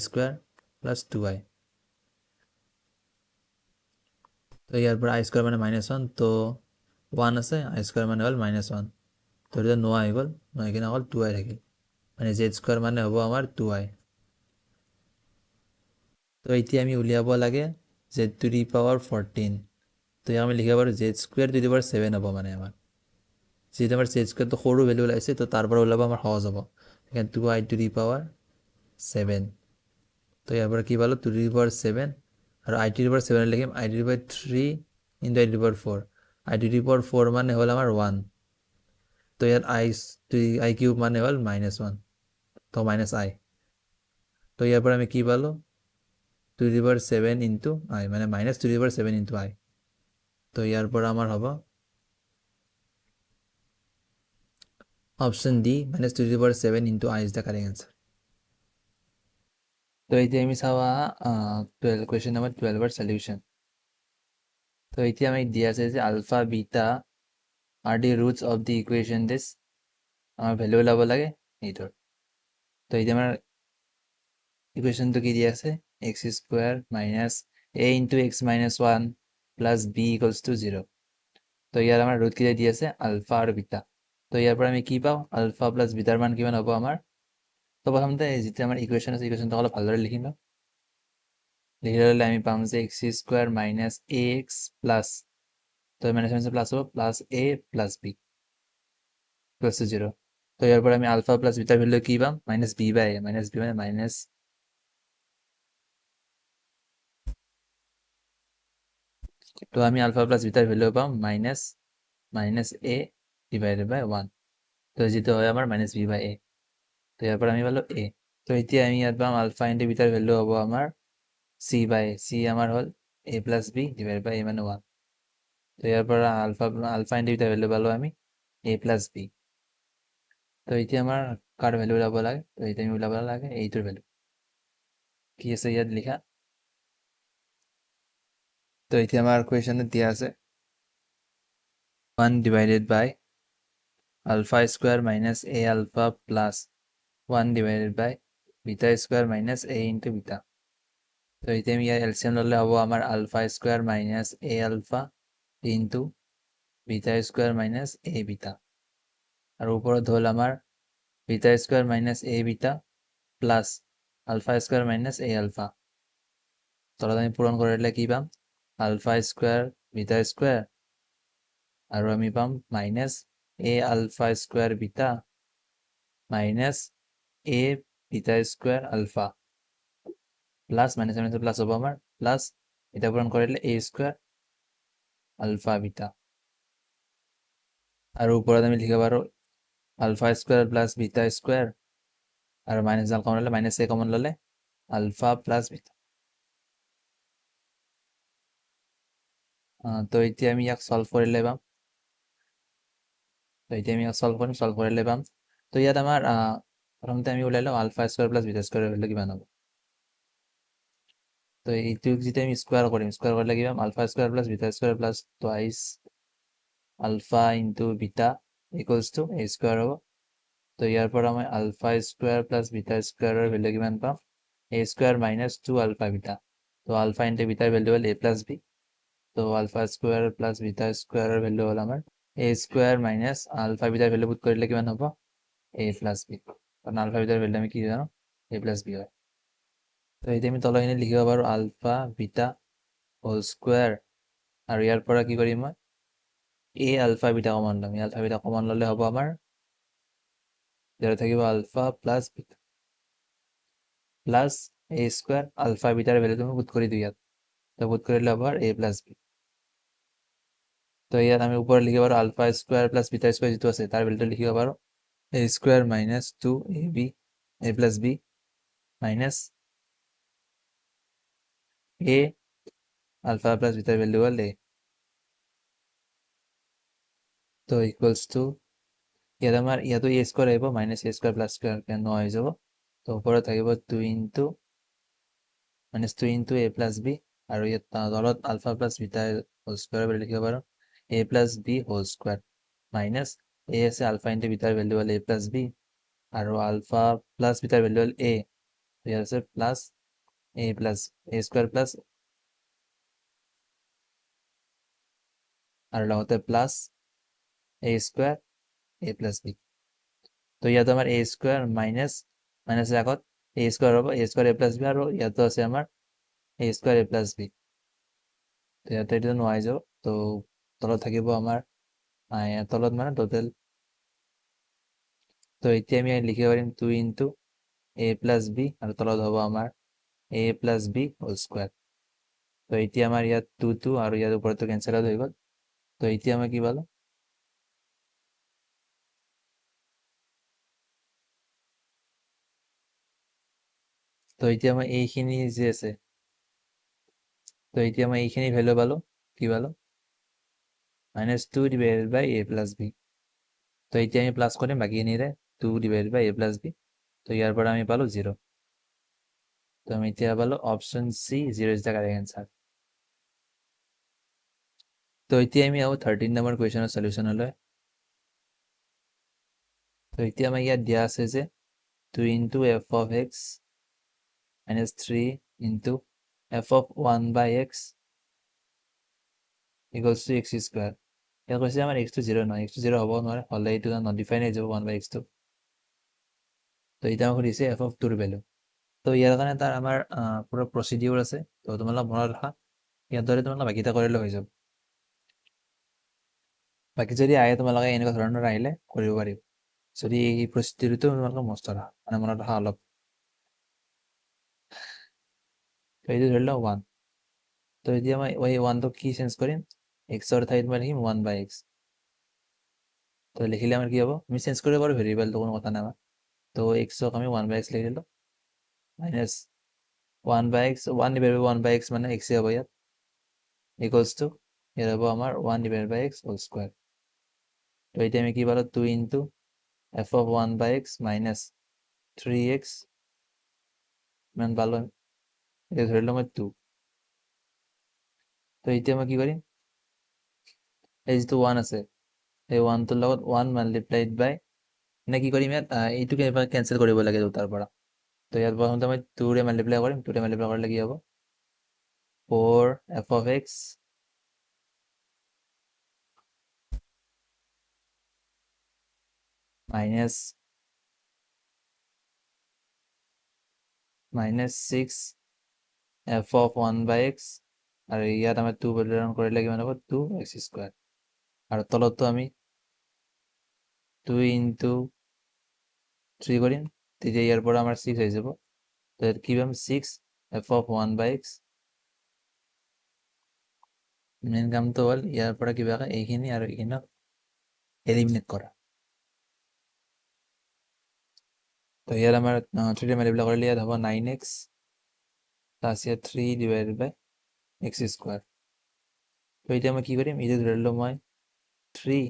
+ 2i। তো ইয়াৰ পৰা i² মানে -1, তো 1 আছে, i² মানে হ'ল -1, তো এতিয়া নোহোৱা হৈ গ'ল, নোহোৱা কিনে অকল 2i থাকিল, মানে z² মানে হ'ব আমাৰ 2i। তো এতিয়া আমি উলিয়াব লাগে z⁴ 14। তো ইয়াক আমি লিখিব পাৰোঁ z² 7 হ'ব, মানে আমাৰ যিহেতু আমাৰ z² তো সৰু ভেলু ওলাইছে, তো তাৰ পৰা ওলাব আমাৰ সহজ হ'ব। সেইকাৰণে 2i⁴ 7। তো ইয়াৰ পৰা কি পালোঁ, 2⁴ আৰু i⁴ 7 লিখিম i⁴ 3 × i⁴ 4। i⁴ মানে হ'ল আমাৰ 1, তো ইয়াত i³ মানে হ'ল -1, তো -i। তো ইয়াৰ পৰা আমি কি পালোঁ, 2⁴ 7 × i মানে -2⁴ 7 × i। তো ইয়াৰ পৰা আমাৰ হ'ব option D, -2⁴ 7 × i is the correct answer. তো এতিয়া আমি চাবা কুৱেশ্যন নম্বৰ 12ৰ সলিউশন। তো এতিয়া আমাক দিয়া আছে যে alpha beta are the roots of the equation this, আমাৰ ভ্যালু ওলাব লাগে এইটোৰ। তো এতিয়া আমাৰ ইকুৱেশ্যনটো কি দিয়া আছে, x² - a × x - 1 + b = 0। তো ইয়াৰ আমাৰ ৰুট কেইটা দি আছে আলফা আৰু বিটা। তো ইয়াৰ পৰা আমি কি পাওঁ, আলফা + বিটাৰ মান কিমান হ'ব আমাৰ। তো প্ৰথমতে যিটো আমাৰ ইকুৱেশ্যন আছে, ইকুৱেশ্যনটো অলপ ভালদৰে লিখি লওঁ। লিখি ল'লে আমি পাম যে x² - ax প্লাছ, তো -1 প্লাছ হ'ব, +a + b = 0। তো ইয়াৰ পৰা আমি আলফা + বিটাৰ ভেলু কি পাম, -b/a, -b মানে মাইনাছ, তো আমি আলফা + বিটাৰ ভেলু পাম -a / 1, তো যিটো হয় আমাৰ -b/a। তো ইয়াৰ পৰা আমি পালো a। তো এতিয়া আমি ইয়াত পাম আলফা × বিটাৰ ভেলু হ'ব আমাৰ চি বাই চি আমাৰ হ'ল এ প্লাছ বি ডিভাইড বাই এ মানে 1। তো ইয়াৰ পৰা আলফা ইনটু বিটা ভেলু পালোঁ আমি এ প্লাছ বি। তো এতিয়া আমাৰ কাৰ ভেলু ওলাব লাগে, তো এতিয়া আমি ওলাব লাগে এইটোৰ ভেলু কি আছে ইয়াত লিখা। তো এতিয়া আমাৰ কুৱেশ্যনত দিয়া আছে 1 divided by alpha square minus A alpha plus 1 divided by beta square minus A into beta. তো এতিয়া আমি ইয়াৰ এলচিয়াম ল'লে হ'ব আমাৰ alpha square minus A alpha into beta square minus A beta, আৰু ওপৰত হ'ল আমাৰ beta square minus A beta plus alpha square minus A alpha. তলত আমি পূৰণ কৰিলে কি পাম, আলফা স্কোয়াৰ বিটা স্কোয়াৰ আৰু আমি পাম minus A alpha square beta minus A beta square alpha plus minus minus plus হ'ব আমাৰ প্লাস এটা পূৰণ কৰিলে এ স্কোয়াৰ আলফা বিটা, আৰু ওপৰত আমি লিখিব পাৰোঁ alpha square plus beta square আৰু মাইনাস ডাল কমন ল'লে মাইনাস এ কমন ল'লে আলফা প্লাস বিটা। তো এতিয়া আমি ইয়াক সলভ কৰিলে পাম, তো এতিয়া আমি ইয়াক সলভ কৰিম, সলভ কৰিলে পাম। তো ইয়াত আমাৰ প্ৰথমতে আমি ওলাই লওঁ alpha square plus beta square হ'লে কিমান হ'ব। তো এইটোক যেতিয়া আমি স্কোয়ার কৰিম, স্কোয়াৰ কৰিলে কি পাম, alpha square plus beta square plus twice alpha into beta equals to A square হ'ব। তো ইয়াৰ পৰা মই আলফা স্কোয়াৰ প্লাস বিটা স্কোয়াৰৰ ভেলু কিমান পাম, A square minus 2 alpha beta. তো আলফা ইন্টু বিটাৰ ভেলু হ'ল এ প্লাস বি। তো আলফা স্কোয়াৰ প্লাস বিটা স্কোয়াৰৰ ভেলু হ'ল আমাৰ এ স্কোয়াৰ মাইনাস আলফা বিটাৰ ভেলু পুট কৰিলে কিমান হ'ব, এ প্লাস বি, কাৰণ আলফা বিটাৰ ভেলু আমি কি জানো এ প্লাস বি হয়। তো এতিয়া আমি তলখিনি লিখিব পাৰোঁ আলফা বিটা হোল স্কোয়াৰ, আৰু ইয়াৰ পৰা কি কৰিম মই এ আলফা বিটা কমন ল'ম, আলফা বিটা কমন ল'লে হ'ব আমাৰ ইয়াত থাকিব আলফা প্লাস বিটা প্লাস এ স্কোয়াৰ আলফা বিটাৰ ভেলু তুমি পুট কৰি দিওঁ ইয়াত, তো পুট কৰিলে হ'ব এ প্লাস বি। তো ইয়াত আমি ওপৰত লিখিব পাৰোঁ alpha square plus beta square যিটো আছে তাৰ ভেলুটো লিখিব পাৰোঁ a square minus 2 a b a plus b minus A alpha plus বিটাৰ ভেলু হ'ল এ। তো ইকুয়ালস টু ইয়াত আমাৰ ইয়াতো এ স্কোয়াৰ আহিব minus a square plus square কেন হৈ যাব। তো ওপৰত থাকিব 2 into minus 2 into a plus b, আৰু ইয়াত তলত alpha plus beta whole square বুলি লিখিব পাৰোঁ A plus B whole square minus A আছে আলফা ইন্টু বিটাৰ ভেলু হ'ল এ প্লাস বি, আৰু আলফা প্লাস বিটাৰ ভেলু হ'ল এ, ইয়াত আছে প্লাস এ প্লাস এ স্কোয়ার প্লাস আৰু লগতে প্লাস এ স্কোয়াৰ এ প্লাস বি। তো ইয়াত আমাৰ এ স্কোয়াৰ মাইনাস মাইনাসেৰ আগত এ স্কোয়াৰ হ'ব এ স্কোয়াৰ এ প্লাস বি, আৰু ইয়াতো আছে আমাৰ A square A plus B. তো ইয়াতে এইটো নোহোৱা হৈ যাব, তো তলত থাকিব আমাৰ তলত মানে টোটেল। তো এতিয়া আমি লিখিব পাৰিম 2 ইন্টু এ প্লাস বি আৰু তলত হ'ব আমাৰ এ প্লাস বি হোল স্কোয়াৰ। তো এতিয়া আমাৰ ইয়াত 2 2 আৰু ইয়াৰ ওপৰতো কেনসেল আউট হৈ গ'ল। তো এতিয়া মই কি পালোঁ, তো এতিয়া মই এইখিনি যে আছে, তো এতিয়া মই এইখিনি ভেলু পালোঁ, কি পালোঁ মাইনাস 2 ডিভাইডেড বাই এ প্লাস বি। তো এতিয়া আমি প্লাস কৰিম বাকীখিনিৰে 2 ডিভাইডেড বাই এ প্লাস বি, তো ইয়াৰ পৰা আমি পালোঁ 0। তো আমি এতিয়া পালোঁ option C 0 is the correct answer. তো এতিয়া আমি আহোঁ 13 নম্বৰ কুৱেশ্যনৰ সলিউশ্যনলৈ। তো এতিয়া আমাৰ ইয়াত দিয়া আছে যে 2 into F of X minus 3 into F of 1 by X equals to X square. ইয়াত কৈছে আমাৰ এক্সটো 0 নহয়, এক্সটো 0 হ'ব নোৱাৰে, হ'লে এইটো নডিফাইন হৈ যাব 1 বাই এক্সটো। তো এতিয়া আমাক সুধিছে এফ অফ 2ৰ ভেলু। তো ইয়াৰ কাৰণে তাৰ আমাৰ পুৰো প্ৰচিডিউৰ আছে, তো তোমালোকে মনত ৰাখা, ইয়াৰ দৰে তোমালোকে বাকীটা কৰিলে হৈ যাব। বাকী যদি আহে তোমালোকে এনেকুৱা ধৰণৰ আহিলে কৰিব পাৰিব, যদি এই প্ৰচিডিউৰটো তোমালোকে মস্ত ৰাখা মানে মনত ৰাখা অলপ। তো এইটো ধৰি লওঁ 1। তো এতিয়া মই এই 1টোক কি চেঞ্জ কৰিম, এক্সৰ ঠাইত মই লিখিম 1 বাই এক্স। তো লিখিলে আমাৰ কি হ'ব, আমি চেঞ্জ কৰিব পাৰোঁ ভেৰিয়েবলটো, কোনো কথা নাই আমাৰ। তো এক্সক আমি 1 বাই এক্স লিখি দিলোঁ minus 1 by x 1 divided by 1 by x মানে x হ'ব ইয়াত equals to ইয়াত হ'ব আমাৰ 1 divided by x whole square তো এতিয়া আমি কি পালো 2 into f of 1 by x minus 3x ইমান পালো এতিয়া ধৰি লওঁ মই 2 তো এতিয়া মই কি কৰিম এই যিটো 1 আছে এই 1 টোৰ লগত 1 multiplied by নে কি কৰিম ইয়াত এইটোকে এবাৰ কেনচেল কৰিব লাগে দুটাৰ পৰা তো ইয়াত প্ৰথমতে মই 2 ৰে মাল্টিপ্লাই কৰিম 2 ৰে মাল্টিপ্লাই কৰিলে কি হ'ব 4 f of x minus 6 f of 1 by x আৰু ইয়াত আমাৰ 2 বদলাম কৰিলে কিমান হ'ব 2x স্কয়াৰ আৰু তলতো আমি 2 into 3 কৰিম তেতিয়া ইয়াৰ পৰা আমাৰ 6 হৈ যাব তো ইয়াত কি পাম 6 f of 1 by x main কামটো হ'ল ইয়াৰ পৰা কিবাকে এইখিনি আৰু এইখিনি এলিমিনেট কৰা তো ইয়াত আমাৰ 3 ৰে মাল্টিপ্লাই কৰিলে ইয়াত হ'ব 9x প্লাস ইয়াত 3 divided by x স্কয়াৰ তো এতিয়া মই কি কৰিম এই যে ধৰিলো মই 3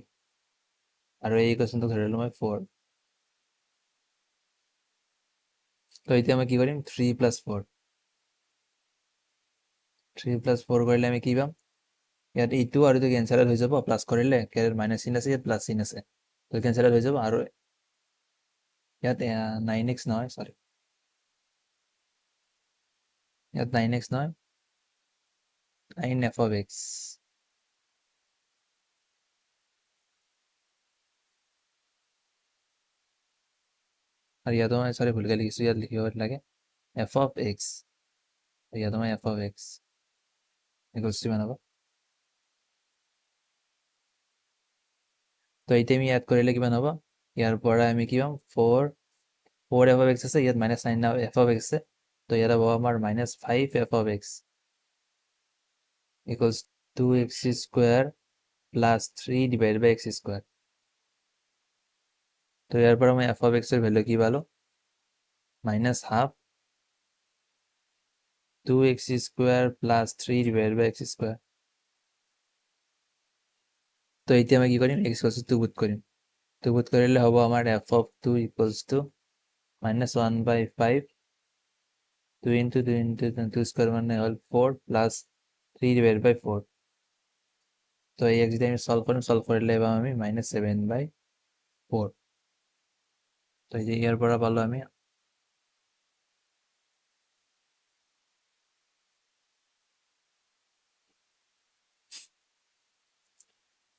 আৰু এই ইকুৱেশ্যনটো ধৰিলো মই 4 তো এতিয়া মই কি কৰিম 3 plus 4 3 plus 4 কৰিলে আমি কি পাম ইয়াত এইটো আৰু এইটো কেনচেল হৈ যাব প্লাস কৰিলে ইয়াত মাইনাস চিন আছে ইয়াত প্লাস চিন আছে তো কেনসেল হৈ যাব আৰু ইয়াত 9x নহয় সৰি ইয়াত 9x নহয় 9 f of x আৰু ইয়াতো মই সরি ভুলকে লিখিছো ইয়াত লিখিব লাগে f of x ইয়াতো মই f of x equals to কিমান হ'ব তো এতিয়া আমি ইয়াত কৰিলে কিমান হ'ব ইয়াৰ পৰা আমি কি পাম 4 f of x আছে ইয়াত -9 f of x আছে তো ইয়াত হ'ব আমাৰ -5 f of x equals 2x square plus 3 divided by x square তো ইয়াৰ পৰা মই f of x এর ভ্যালু কি পালো -half 2x square plus 3 divided by x square তো এতিয়া আমি কি কৰিম x equals to 2 পুট কৰিম 2 পুট কৰিলে হ'ব আমাৰ f of 2 equals to -1 by 5 2 into 2 into 2 square মানে হল 4 plus 3 divided by 4 তো এই যদি আমি সলভ কৰিলে পাম আমি -7 by 4 তো এই যে ইয়াৰ পৰা পালো আমি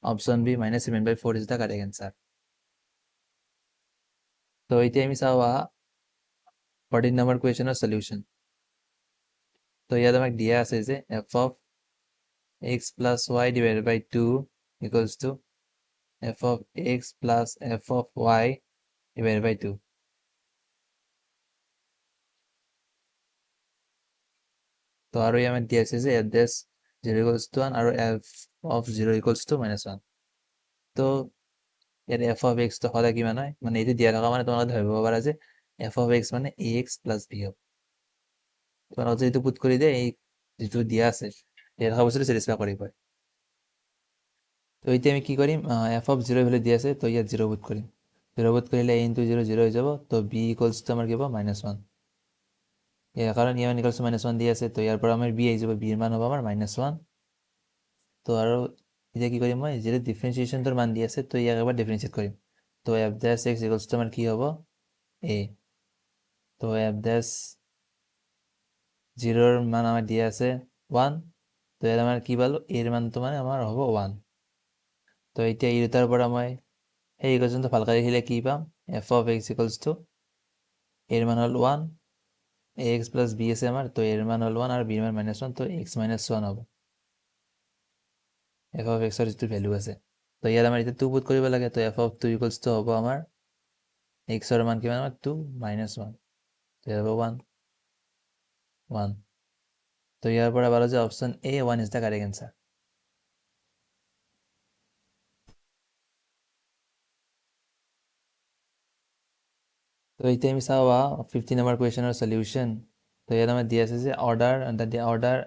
option B -7/4 is the correct answer তো এতিয়া আমি চাও 14 number questionৰ solution তো ইয়াত আমাক দিয়া আছে যে f of x plus y divided by 2 equals to f of x plus f of y divided by 2 তো আৰু ইয়াত আমাক দিয়া আছে যে f dash 0 equals to 1 আৰু f of 0 equals to -1 তো ইয়াত f of x তো সদায় কিমান হয় মানে এইটো দিয়া থকা মানে তোমালোকে ধৰিব পাৰা যে f of x মানে ax plus b হ'ব তোমালোকে যদি এইটো পুট কৰি দিয়ে এই যেটো দিয়া আছে এই থকা বস্তুটো স্যাটিসফাই কৰিব তো এতিয়া আমি কি কৰিম f of 0 ভ্যালু দিয়া আছে তো ইয়াত 0 পুট কৰিম 0 পুট কৰিলে a into 0 0 হৈ যাব তো b equals to আমাৰ কি হ'ব -1 ইয়াৰ কাৰণ ইয়াৰ equals to -1 দিয়া আছে তো ইয়াৰ পৰা আমাৰ b আহি যাব b এৰ মান হ'ব আমাৰ -1 তো আৰু এতিয়া কি কৰিম মই যেটা ডিফাৰেন্সিয়েশনটোৰ মান দিয়া আছে তো ইয়াক এবাৰ ডিফাৰেন্সিয়েট কৰিম তো f dash x equals to আমাৰ কি হ'ব a তো f dash 0 এর মান আমার দিয়া আছে 1 তো এর আমার কি পালো এর মান তো মানে আমার হবো 1 তো এটা এই দুটাৰ পৰা মই সেই ইকুৱেশ্যনটো ভালকৈ লিখিলে কি পাম f of x equals to এর মান হল 1 ax plus b আছে আমার তো এর মান হল 1 আর b এর মান -1 তো x -1 হবে f of x এর যেটো ভ্যালু আছে তো ইয়াত আমাৰ এটা 2 পুট কৰিব লাগে তো f of 2 equals to হ'ব আমাৰ x এৰ মান কিমান আমাৰ 2 -1 তো ইয়াত হ'ব 1 1 তো ইয়াৰ পৰা পালো যে option a 1 is the correct answer তো এতিয়া আমি চাও 15 number questionৰ solution তো ইয়াত আমাৰ দিয়া আছে যে order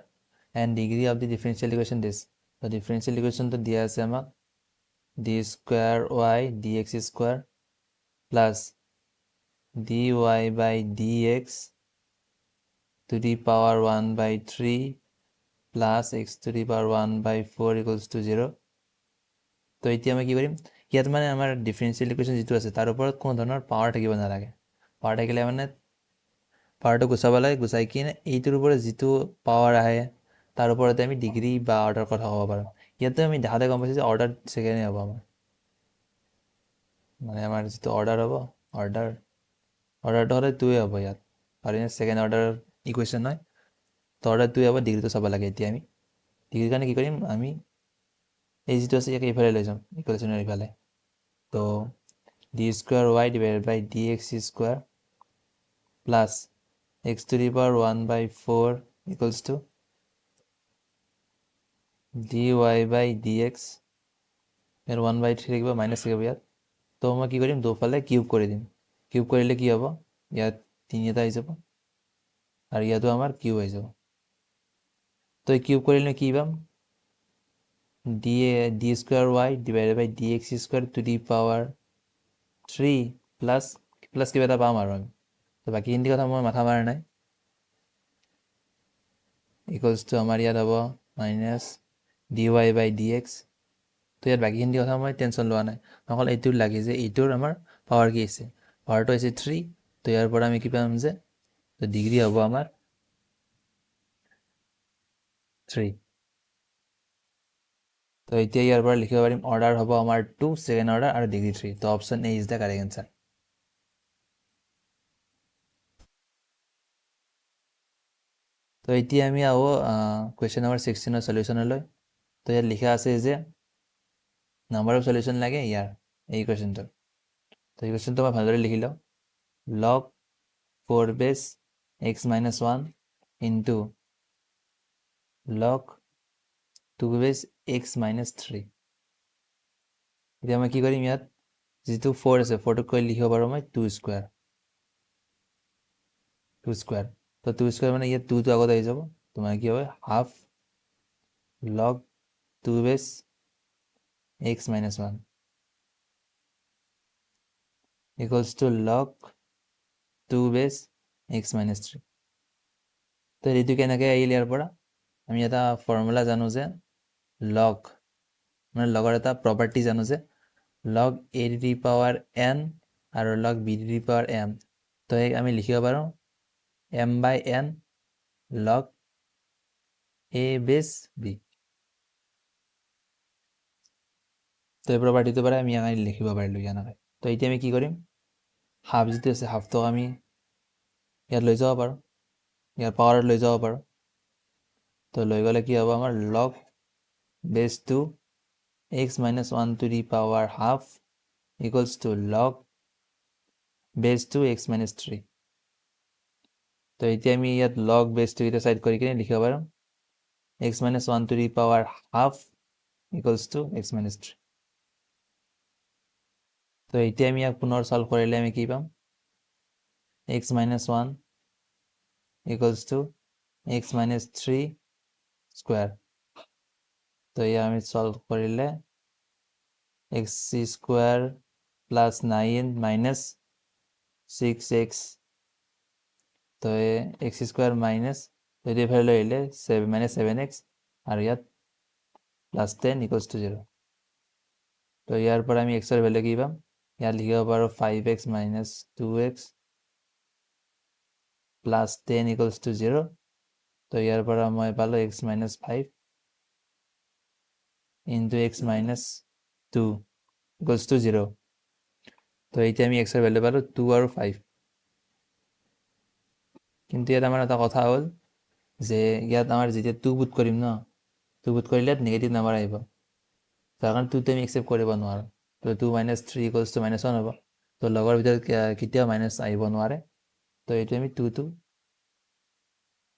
and degree of the differential equation this. তো ডিফাৰেঞ্চিয়েল ইকুৱেশ্যনটো দিয়া আছে আমাক D square Y D X square plus dy by dx to the power 1/3 plus x to the power 1/4 equals to 0. তো এতিয়া আমি কি কৰিম, ইয়াত মানে আমাৰ ডিফাৰেঞ্চিয়েল ইকুৱেশ্যন যিটো আছে তাৰ ওপৰত কোনো ধৰণৰ পাৱাৰ থাকিব নালাগে। পাৱাৰ থাকিলে মানে পাৱাৰটো গুচাব লাগে, গুচাই কিনে এইটোৰ ওপৰত যিটো পাৱাৰ আহে তাৰ ওপৰতে আমি ডিগ্ৰী বা অৰ্ডাৰ কথা ক'ব পাৰোঁ। ইয়াতে আমি দেখাতে গম পাইছোঁ যে অৰ্ডাৰ ছেকেণ্ডে হ'ব আমাৰ, মানে আমাৰ যিটো অৰ্ডাৰ হ'ব অৰ্ডাৰটো হ'লে 2 হ'ব ইয়াত, আৰু ছেকেণ্ড অৰ্ডাৰ ইকুৱেশ্যন হয়। তো অৰ্ডাৰ 2 হ'ব, ডিগ্ৰীটো চাব লাগে। এতিয়া আমি ডিগ্ৰীৰ কাৰণে কি কৰিম, আমি এই যিটো আছে ইয়াকে ইফালে লৈ যাম, ইকুৱেশ্যনৰ ইফালে। তো D square Y divided by D X square plus x to the power 1/4 equals to dy by dx, ইয়াৰ 1/3 থাকিব, মাইনাছ থাকিব ইয়াত। তো মই কি কৰিম, দুফালে কিউব কৰি দিম। কিউব কৰিলে কি হ'ব, ইয়াত 3 এটা আহি যাব আৰু ইয়াতো আমাৰ কিউব আহি যাব। তো কিউব কৰিলে কি পাম, D square Y divided by D X square to the power 3 plus কিবা এটা পাম আৰু আমি। তো বাকীখিনি কথা মই মাথা মাৰা নাই। ইকুৱেলছ টু আমাৰ ইয়াত হ'ব মাইনাছ ডি ৱাই বাই ডি এক্স। তো ইয়াত বাকীখিনি কথা মই টেনশ্যন লোৱা নাই, অকল এইটোৰ লাগে যে এইটোৰ আমাৰ পাৱাৰ কি আছে, পাৱাৰটো হৈছে 3। তো ইয়াৰ পৰা আমি কি পাম যে ডিগ্ৰী হ'ব আমাৰ 3। তো এতিয়া ইয়াৰ পৰা লিখিব পাৰিম অৰ্ডাৰ হ'ব আমাৰ 2, ছেকেণ্ড অৰ্ডাৰ, আৰু ডিগ্ৰী 3। তো option A is the correct answer. তো এতিয়া আমি আহোঁ কুৱেশ্যন নম্বৰ 16ৰ চলিউশ্যনলৈ। তো ইয়াত লিখা আছে যে নাম্বাৰ অফ চলিউশ্যন লাগে ইয়াৰ, এই কুৱেশ্যনটোৰ। তো এই কুৱেশ্যনটো মই ভালদৰে লিখি লওঁ, লগ 4 বেছ x - 1 ইনটু লগ 2 বেছ x - 3। এতিয়া মই কি কৰিম, ইয়াত যিটো 4 আছে 4টোক কৈ লিখিব পাৰোঁ মই 2 স্কুৱেৰ। তো 2 স্কুৱেৰ মানে ইয়াত 2টো আগত আহি যাব, তোমাৰ কি হয় হাফ লগ 2 বেছ x - 1 ইকুৱেলছ টু লগ 2 বেছ x - 3। তো এইটো কেনেকৈ আহিল, ইয়াৰ পৰা আমি এটা ফৰ্মুলা জানো যে লগ মানে লগৰ এটা প্ৰপাৰ্টি জানো যে লগ a to the power n আৰু লগ b to the power m। তো আমি লিখিব পাৰোঁ m/n লগ a বেছ b। তো এই প্ৰপাৰ্টিটোৰ পৰা আমি ইয়াক লিখিব পাৰিলোঁ ইয়ানকৈ। তো এতিয়া আমি কি কৰিম, হাফ যিটো আছে হাফটোক আমি ইয়াত লৈ যাব পাৰোঁ, ইয়াৰ পাৱাৰত লৈ যাব পাৰোঁ। তো লৈ গ'লে কি হ'ব, আমাৰ লগ বেছ 2 x - 1 to the power half equals to log base 2 x - 3। তো এতিয়া আমি ইয়াত log base 2 এটা সাইড কৰি কিনে লিখিব পাৰোঁ x - 1 to the power half equals to x - 3। তো এতিয়া আমি ইয়াক পুনৰ সলভ কৰিলে আমি কি পাম, x - 1 equals to x - 3 square. তো ইয়া আমি সলভ কৰিলে x square plus 9 minus 6x। তো x স্কোয়াৰ মাইনাস যদি এফালে লৈ আহিলে মাইনাস 7x আৰু ইয়াত প্লাস 10 ইকুয়ালস টু 0। তো ইয়াৰ পৰা আমি x ৰ ভ্যালু কি পাম, ইয়াত লিখিব পাৰোঁ 5x minus 2x plus 10 equals to 0। তো ইয়াৰ পৰা মই পালোঁ x minus 5 into x minus 2 equals to 0। তো এতিয়া আমি x ৰ ভ্যালু পালোঁ 2 আৰু 5। কিন্তু ইয়াত আমাৰ এটা কথা হ'ল যে ইয়াত আমাৰ যেতিয়া 2 পুট কৰিম ন, 2 পুট কৰিলে নেগেটিভ নাম্বাৰ আহিব, তাৰ কাৰণে 2টো আমি একচেপ্ট কৰিব নোৱাৰোঁ। তো 2 - 3 ইকুয়ালস টু -1 হ'ব। তো লগৰ ভিতৰত কেতিয়াও মাইনাছ আহিব নোৱাৰে। তো এইটো আমি 2টো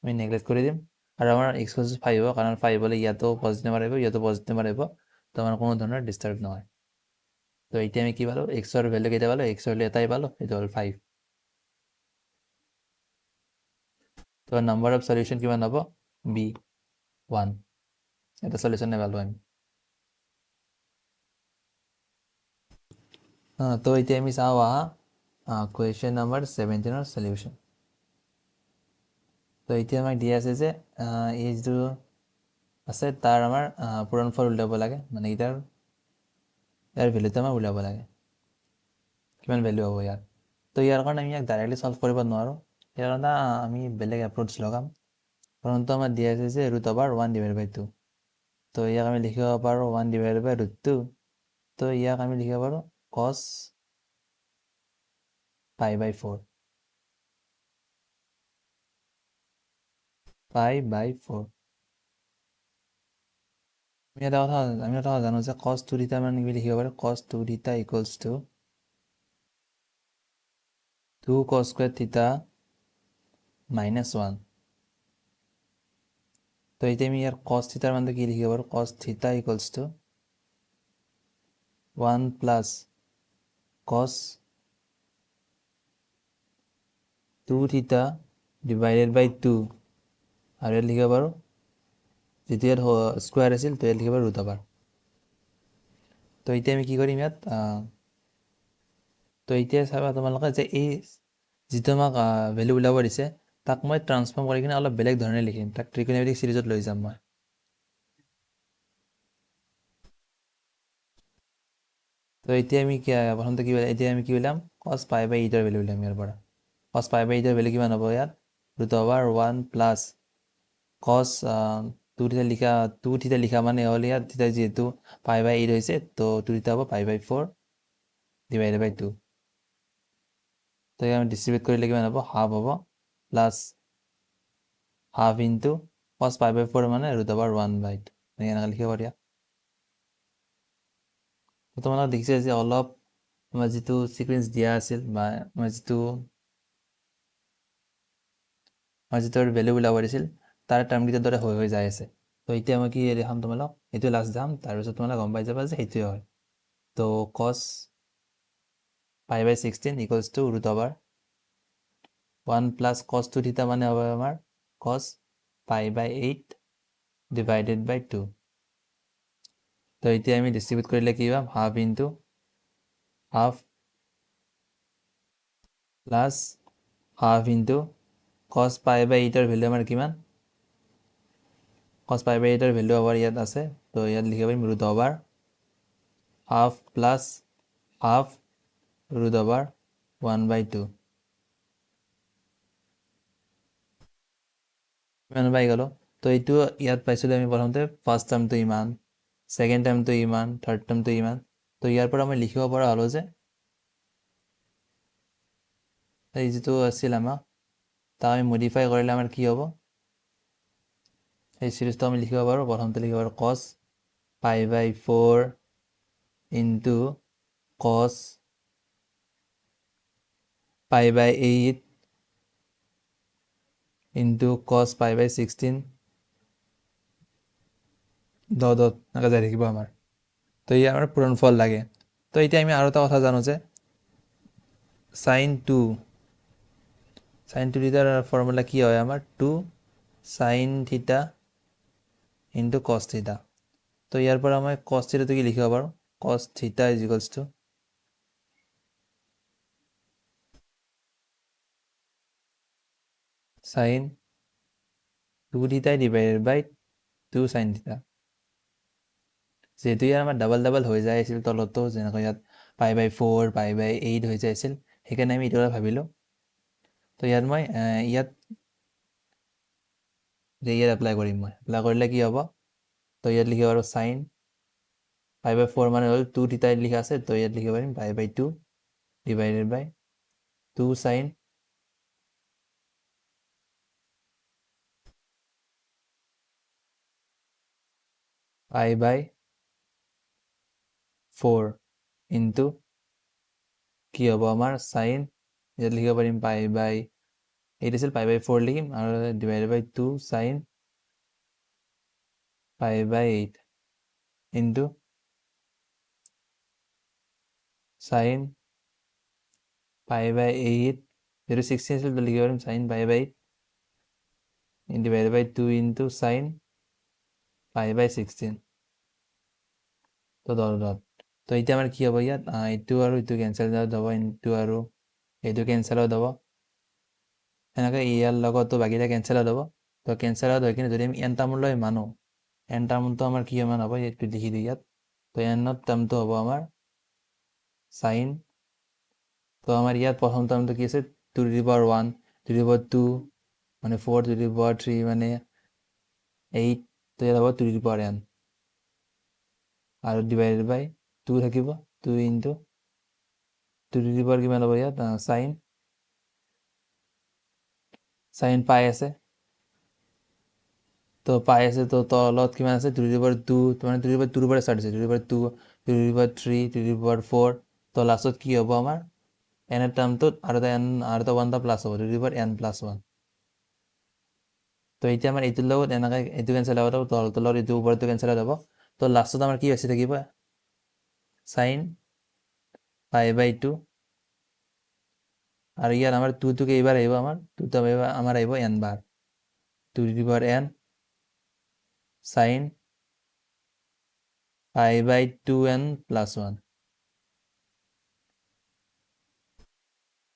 আমি নেগলেক্ট কৰি দিম, আৰু আমাৰ x = 5 হ'ব, কাৰণ 5 হ'লে ইয়াতো পজিটিভ নাম্বাৰ আহিব, ইয়াতো পজিটিভ নাম্বাৰ আহিব। তো আমাৰ কোনো ধৰণৰ ডিষ্টাৰ্ব নহয়। তো এতিয়া আমি কি পালোঁ, x ৰ ভ্যালু কেইটা পালোঁ, x ৰ ভ্যালু এটাই পালোঁ, সেইটো হ'ল 5। তো নাম্বাৰ অফ সলিউশ্যন কিমান হ'ব বি 1 এটা সলিউশ্যন নেপালো আমি তো এতিয়া আমি চাওঁ কুৱেশ্যন নাম্বাৰ 17ৰ সলিউশ্যন তো এতিয়া আমাক দিয়া আছে যে এই যিটো আছে তাৰ আমাৰ পূৰণফল উলিয়াব লাগে মানে ইয়াৰ ভেলুটো আমাৰ উলিয়াব লাগে কিমান ভেলু হ'ব ইয়াৰ তো ইয়াৰ কাৰণে আমি ইয়াক ডাইৰেক্টলি সলভ কৰিব নোৱাৰোঁ ইয়াৰ কাৰণে আমি বেলেগ এপ্ৰ'চ লগাম প্ৰথমটো আমাৰ দিয়া আছে যে √1/2 তো ইয়াক আমি লিখিব পাৰোঁ 1/√2 তো ইয়াক আমি লিখিব পাৰোঁ cos π/4 π/4 আমি এটা কথা জানো যে cos 2θ মানে কি লিখিব পাৰোঁ cos 2θ equals to 2 cos square theta minus 1 তো এতিয়া আমি ইয়াৰ cos থিটাৰ মানটো কি লিখিব পাৰোঁ cos theta equals to 1 plus cos 2θ divided by 2 আৰু ইয়াত লিখিব পাৰোঁ যিটো ইয়াত স্কুৱাৰ আছিল তো ইয়াত লিখিব পাৰোঁ √। তো এতিয়া আমি কি কৰিম ইয়াত তো এতিয়া চাবা তোমালোকে যে এই যিটো আমাক ভেলু ওলাব দিছে তাক মই ট্ৰান্সফৰ্ম কৰি কিনে অলপ বেলেগ ধৰণে লিখিম তাক ট্ৰিগোনোমেট্ৰিক সিৰিজত লৈ যাম মই তো এতিয়া আমি প্ৰথমতে এতিয়া আমি কি উলিয়াম cos π/8 ভেলু উলিয়াম ইয়াৰ পৰা cos π/8 ভেলু কিমান হ'ব ইয়াত √1 প্লাছ cos 2θ লিখা মানে হ'ল ইয়াত থিতা যিহেতু π/8 হৈছে তো 2θ হ'ব π/4 divided by 2 তো আমি ডিষ্ট্ৰিবিউট কৰিলে কিমান হ'ব হাফ হ'ব প্লাছ হাফ ইনটু cos π/4 মানে √1/2 এনেকৈ লিখিব পাৰি তোমালোকে দেখিছে যে অলপ আমাৰ যিটো সিকুৱেন্স দিয়া আছিল বা আমাৰ যিটো ভেলু ওলাব দিছিল তাৰ টাৰ্মকেইটাৰ দৰে হৈ যাই আছে তো এতিয়া মই কি দেখাম তোমালোক এইটো লাষ্ট যাম তাৰপিছত তোমালোকে গম পাই যাবা যে সেইটোৱে হয় তো cos π/16 equals to √1 plus cos 2θ মানে হ'ব আমাৰ cos π/8 divided by 2 তো এতিয়া আমি ডিষ্ট্ৰিবিউট কৰিলে কি পাম half into half plus half into cos π/8 value আমাৰ কিমান cos π/8 ভেলু আমাৰ ইয়াত আছে তো ইয়াত লিখিব পাৰিম √, হাফ প্লাছ হাফ √1/2 ইমান পাই গ'লো তো এইটো ইয়াত পাইছিলোঁ আমি প্ৰথমতে ফাৰ্ষ্ট টাৰ্মটো ইমান ছেকেণ্ড টাৰ্মটো ইমান থাৰ্ড টাৰ্মটো ইমান তো ইয়াৰ পৰা মই লিখিব পৰা হ'লোঁ যে এই যিটো আছিল আমাক তাক আমি মডিফাই কৰিলে আমাৰ কি হ'ব এই চিৰিজটো আমি লিখিব পাৰোঁ প্ৰথমতে লিখিব পাৰোঁ cos π/4 into cos π/8 into cos π/16 দত এনেকৈ যাই থাকিব আমাৰ তো ই আমাৰ পূৰণফল লাগে তো এতিয়া আমি আৰু এটা কথা জানো যে sin 2θৰ ফৰ্মুলা কি হয় আমাৰ 2 sin θ ইনটু cos θ তো ইয়াৰ পৰা মই cos θটো কি লিখিব পাৰোঁ cos θ is equals to sin 2θ divided by 2 sin θ যিহেতু ইয়াৰ আমাৰ ডাবল হৈ যাই আছিল তলতো যেনেকৈ ইয়াত π/4 π/8 হৈ যাই আছিল সেইকাৰণে আমি এইটো ভাবিলোঁ তো ইয়াত মই ইয়াত এপ্লাই কৰিম মই এপ্লাই কৰিলে কি হ'ব তো ইয়াত লিখিব পাৰোঁ sin π/4 মানে হ'ল 2θ লিখা আছে তো ইয়াত লিখিব পাৰিম π/2 divided by 2 sin π/4 ইনটু কি হ'ব আমাৰ sin ইয়াত লিখিব পাৰিম π/8 আছিল π/4 লিখিম আৰু divided by 2 sin π/8 into sin π/8 যেটো 16 আছিল তো লিখিব পাৰিম sin π/8 divided by 2 into sine pi by 16 তো দল তো এতিয়া আমাৰ কি হ'ব ইয়াত এইটো আৰু এইটো কেঞ্চেল আউট হ'ব ইনটু আৰু এইটো কেঞ্চেল আউট হ'ব এনেকৈ ইয়াৰ লগতো বাকীটা কেঞ্চেল আউট হ'ব তো কেঞ্চেল আউট হৈ কিনে যদি আমি এন টাৰ্মলৈ মানো এন টাৰ্মটো আমাৰ কি মান হ'ব এইটো লিখি দিওঁ ইয়াত তো এনত টাৰ্মটো হ'ব আমাৰ সাইন তো আমাৰ ইয়াত প্ৰথম টাৰ্মটো কি আছে 2 to the power 1 2 to the power 2 মানে 4 2 টু দি পাৱাৰ 3 মানে 8 তো ইয়াত হ'ব 2 টু দি পাৱাৰ n আৰু ডিভাইডেড বাই 2 থাকিব 2 ইনটু 2 টু দি পাৱাৰ কিমান হ'ব ইয়াত সাইন পাই আছে তো পাই আছে তো তলত কিমান আছে 2 টু দি পাৱাৰ 2 মানে 2 টু দি পাৱাৰ 2 ৰ পৰা ষ্টাৰ্ট হৈছে 2 to the power 2 2 to the power 3 2 to the power 4 তো লাষ্টত কি হ'ব আমাৰ n এৰ টাৰ্মটোত আৰু এটা 1 টা প্লাছ হ'ব 2 to the power n plus 1 তো এতিয়া আমাৰ এইটোৰ লগত এনেকৈ এইটো কেঞ্চেল আউট হ'ব তলটোৰ লগত এইটো ওপৰটো কেঞ্চেল আউট হ'ব তো লাষ্টত আমাৰ কি বাচি থাকিব সাইন পাই বাই 2 আৰু ইয়াত আমাৰ 2 কেইবাৰ আহিব আমাৰ 2 আমাৰ আহিব n বাৰ 2 to the power n sine pi by 2n plus 1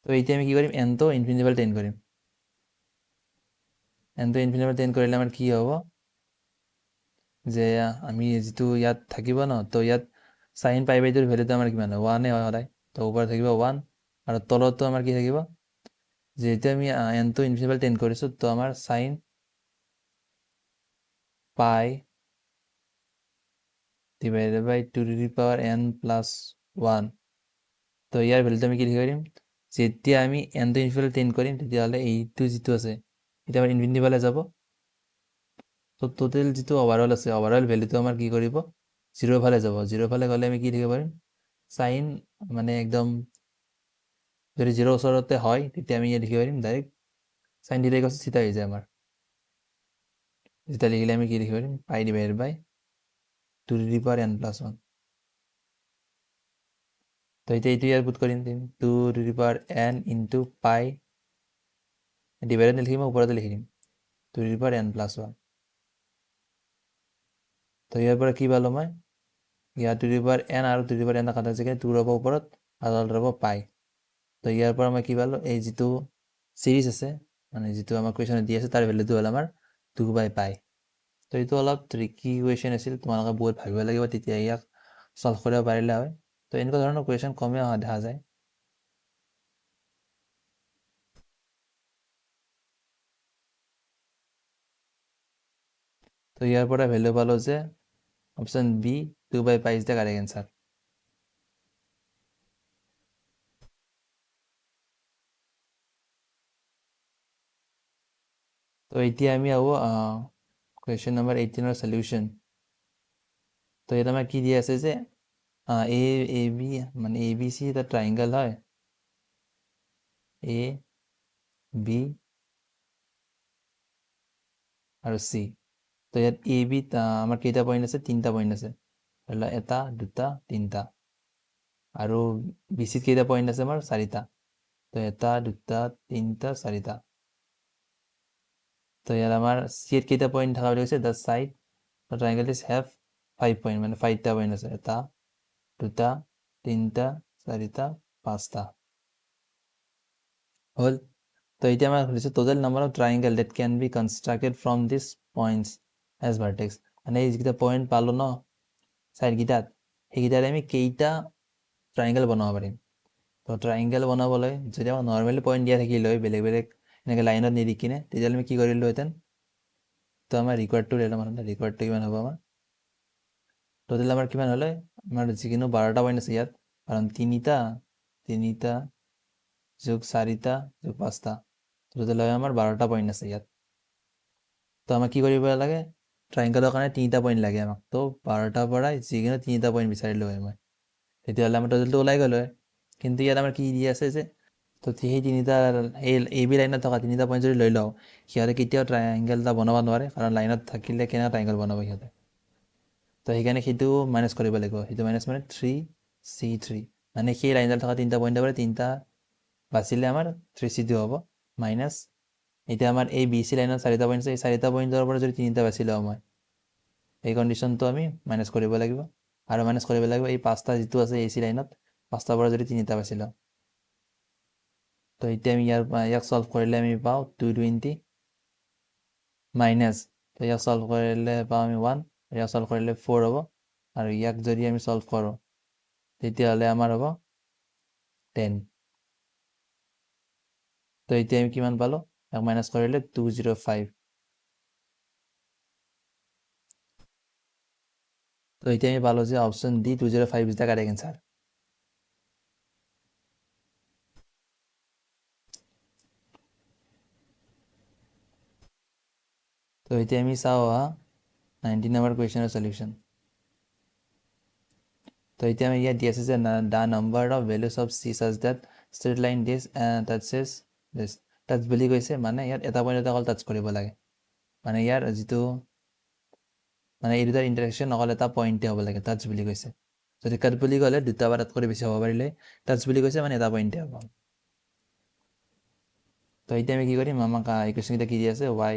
তো এতিয়া আমি কি কৰিম nটো ইনফিনিটি বাই 10 কৰিম nটো ইনফিনিটি বাই 10 কৰিলে আমাৰ কি হ'ব যে আমি যিটো ইয়াত থাকিব ন তো ইয়াত সাইন পাই বাই 2 ৰ ভ্যালুটো আমাৰ কিমান হয় 1 হয় সদায় তো ওপৰত থাকিব 1 আৰু তলতো আমাৰ কি থাকিব যেহেতু আমি nটো ইনফিনিটি বাই 10 কৰিছোঁ তো আমাৰ sine pi divided by 2 to the power n plus 1 তো ইয়াৰ ভ্যালুটো আমি কি লিখিব পাৰিম যেতিয়া আমি nটো ইনফিনিটি 10 কৰিম তেতিয়াহ'লে এইটো যিটো আছে এটা আমাৰ ইনফিনিটি ফালে যাব তো টোটেল যিটো ওভাৰঅল আছে ওভাৰঅল ভ্যালুটো আমাৰ কি কৰিব 0 ফালে যাব 0 ফালে গ'লে আমি কি লিখিব পাৰিম সাইন মানে একদম যদি 0 ওচৰতে হয় তেতিয়া আমি লিখিব পাৰিম ডাইৰেক্ট সাইন থিটা ইকুৱেল থিটা হৈ যায় আমাৰ যেতিয়া লিখিলে আমি কি লিখিব পাৰিম pi divided by 2 to the power n plus 1 তো এতিয়া এইটো ইয়াৰ পুট কৰিম 2 to the power n into pi divided লিখিম ওপৰতে লিখি দিম 2 to the power n plus 1 তো ইয়াৰ পৰা কি পালো মই ইয়াৰ 2 to the power n আৰু 2 to the power n কাটা যায় 2 ৰ'ব ওপৰত আৰু তলত ৰ'ব পাই তো ইয়াৰ পৰা মই কি পালো এই যিটো সিৰিজ আছে মানে যিটো আমাৰ কুৱেশ্যনত দি আছে তাৰ ভ্যালুটো হ'ল আমাৰ 2 by পাই তো এইটো অলপ ট্ৰিকি কুৱেশ্যন আছিল তোমালোকে বহুত ভাবিব লাগিব তেতিয়া ইয়াক সলভ কৰিব পাৰিলে হয় তো এনেকুৱা ধৰণৰ কুৱেশ্যন কমে অহা দেখা যায় তো ইয়াৰ পৰা ভ্যালু পালো যে অপশন বি 2 by পাই ইজ দ্য কাৰেক্ট এনসাৰ তো এতিয়া আমি আহো কুৱেশ্যন নম্বৰ 18 সলিউশন তো ইয়াত আমাৰ কি দিয়া আছে যে এ বি মানে এ বি চি এটা ট্ৰাইংগল হয় এ বি আৰু চি তো ইয়াত এ বিত আমাৰ কেইটা পইণ্ট আছে 3টা পইণ্ট আছে ধৰি লোৱা 1 2 3টা আৰু বি চিত কেইটা পইণ্ট আছে আমাৰ 4টা তো 1 2 3 4টা তো ইয়াত আমাৰ চিত কেইটা পইণ্ট থকা বুলি কৈছে the side the triangle is have 5 point মানে 5টা পইণ্ট আছে 1 2 3 4 5টা হ'ল তো এতিয়া আমাৰ সুধিছে total number of triangle that can be constructed from this points as vertex মানে এই যিকেইটা পইণ্ট পালোঁ ন চাইডকেইটাত সেইকেইটাৰে আমি কেইটা ট্ৰাইংগল বনাব পাৰিম তো ট্ৰাইংগল বনাবলৈ যদি আমাক নৰ্মেলি পইণ্ট দিয়া থাকিলে হয় বেলেগ বেলেগ এনেকৈ লাইনত নিদি কিনে তেতিয়াহ'লে আমি কি কৰিলোহেঁতেন তো আমাৰ ৰিকুৱাৰ্ডটো ৰিকুৱাৰ্ডটো কিমান হ'ব আমাৰ টোটেল আমাৰ কিমান হ'লে আমাৰ যিকোনো 12টা পইণ্ট আছে ইয়াত কাৰণ 3টা যোগ 4টা যোগ 5টা টোটেল হয় আমাৰ 12টা পইণ্ট আছে ইয়াত তো আমাক কি কৰিব লাগে ট্ৰাইংগলৰ কাৰণে 3টা পইণ্ট লাগে আমাক তো 12টাৰ পৰাই যিকোনো 3টা পইণ্ট বিচাৰিলোঁ হয় মই তেতিয়াহ'লে আমাৰ টোটেলটো ওলাই গ'ল হয় কিন্তু ইয়াত আমাৰ কি দি আছে যে তো সেই 3টা এই এ বি লাইনত থকা 3টা পইণ্ট যদি লৈ লওঁ সিহঁতে কেতিয়াও ট্ৰাইংগল এটা বনাব নোৱাৰে কাৰণ লাইনত থাকিলে কেনেকৈ ট্ৰাইংগল বনাব সিহঁতে তো সেইকাৰণে সেইটো মাইনাছ কৰিব লাগিব সেইটো মাইনাছ মানে 3C3 মানে সেই লাইনডাল থকা 3টা পইণ্টৰ পৰা 3টা বাচিলে আমাৰ 3C2 হ'ব মাইনাছ এতিয়া আমাৰ এই বি চি লাইনত 4টা পইণ্ট আছে, এই 4টা পইণ্টৰ পৰা যদি 3টা বাছি লওঁ মই, এই কণ্ডিশ্যনটো আমি মাইনাছ কৰিব লাগিব, আৰু মাইনাছ কৰিব লাগিব এই 5টা যিটো আছে এ চি লাইনত, 5টাৰ পৰা যদি 3টা বাছি লওঁ। তো এতিয়া আমি ইয়াক চল্ভ কৰিলে আমি পাওঁ 220 মাইনাছ, তো ইয়াক চল্ভ কৰিলে পাওঁ আমি 1, ইয়াক চল্ভ কৰিলে 4 হ'ব, আৰু ইয়াক যদি আমি চল্ভ কৰোঁ তেতিয়াহ'লে আমাৰ হ'ব 10। তো এতিয়া আমি কিমান পালোঁ? ইয়াক মাইনাছ কৰিলে 205। তো এতিয়া আমি পালোঁ যে option D 205 is the correct answer. তো এতিয়া আমি চাওঁ 19 নম্বৰ কুৱেশ্যনৰ সলিউশ্যন। তো এতিয়া আমি ইয়াত দি আছে যে the number of values of C such that straight line this touches this, touch বুলি কৈছে মানে ইয়াত এটা পইণ্টত অকল টাচ কৰিব লাগে, মানে ইয়াৰ যিটো মানে এই দুটাৰ ইণ্টাৰেকশ্যন অকল এটা পইণ্টে হ'ব লাগে, টাচ বুলি কৈছে। যদি কাট বুলি ক'লে দুটা বা তাতকৈ বেছি হ'ব পাৰিলে, টাচ বুলি কৈছে মানে এটা পইণ্টে হ'ব। তো এতিয়া আমি কি কৰিম, আমাক ইকুৱেশ্যনকেইটা কি দি আছে ৱাই,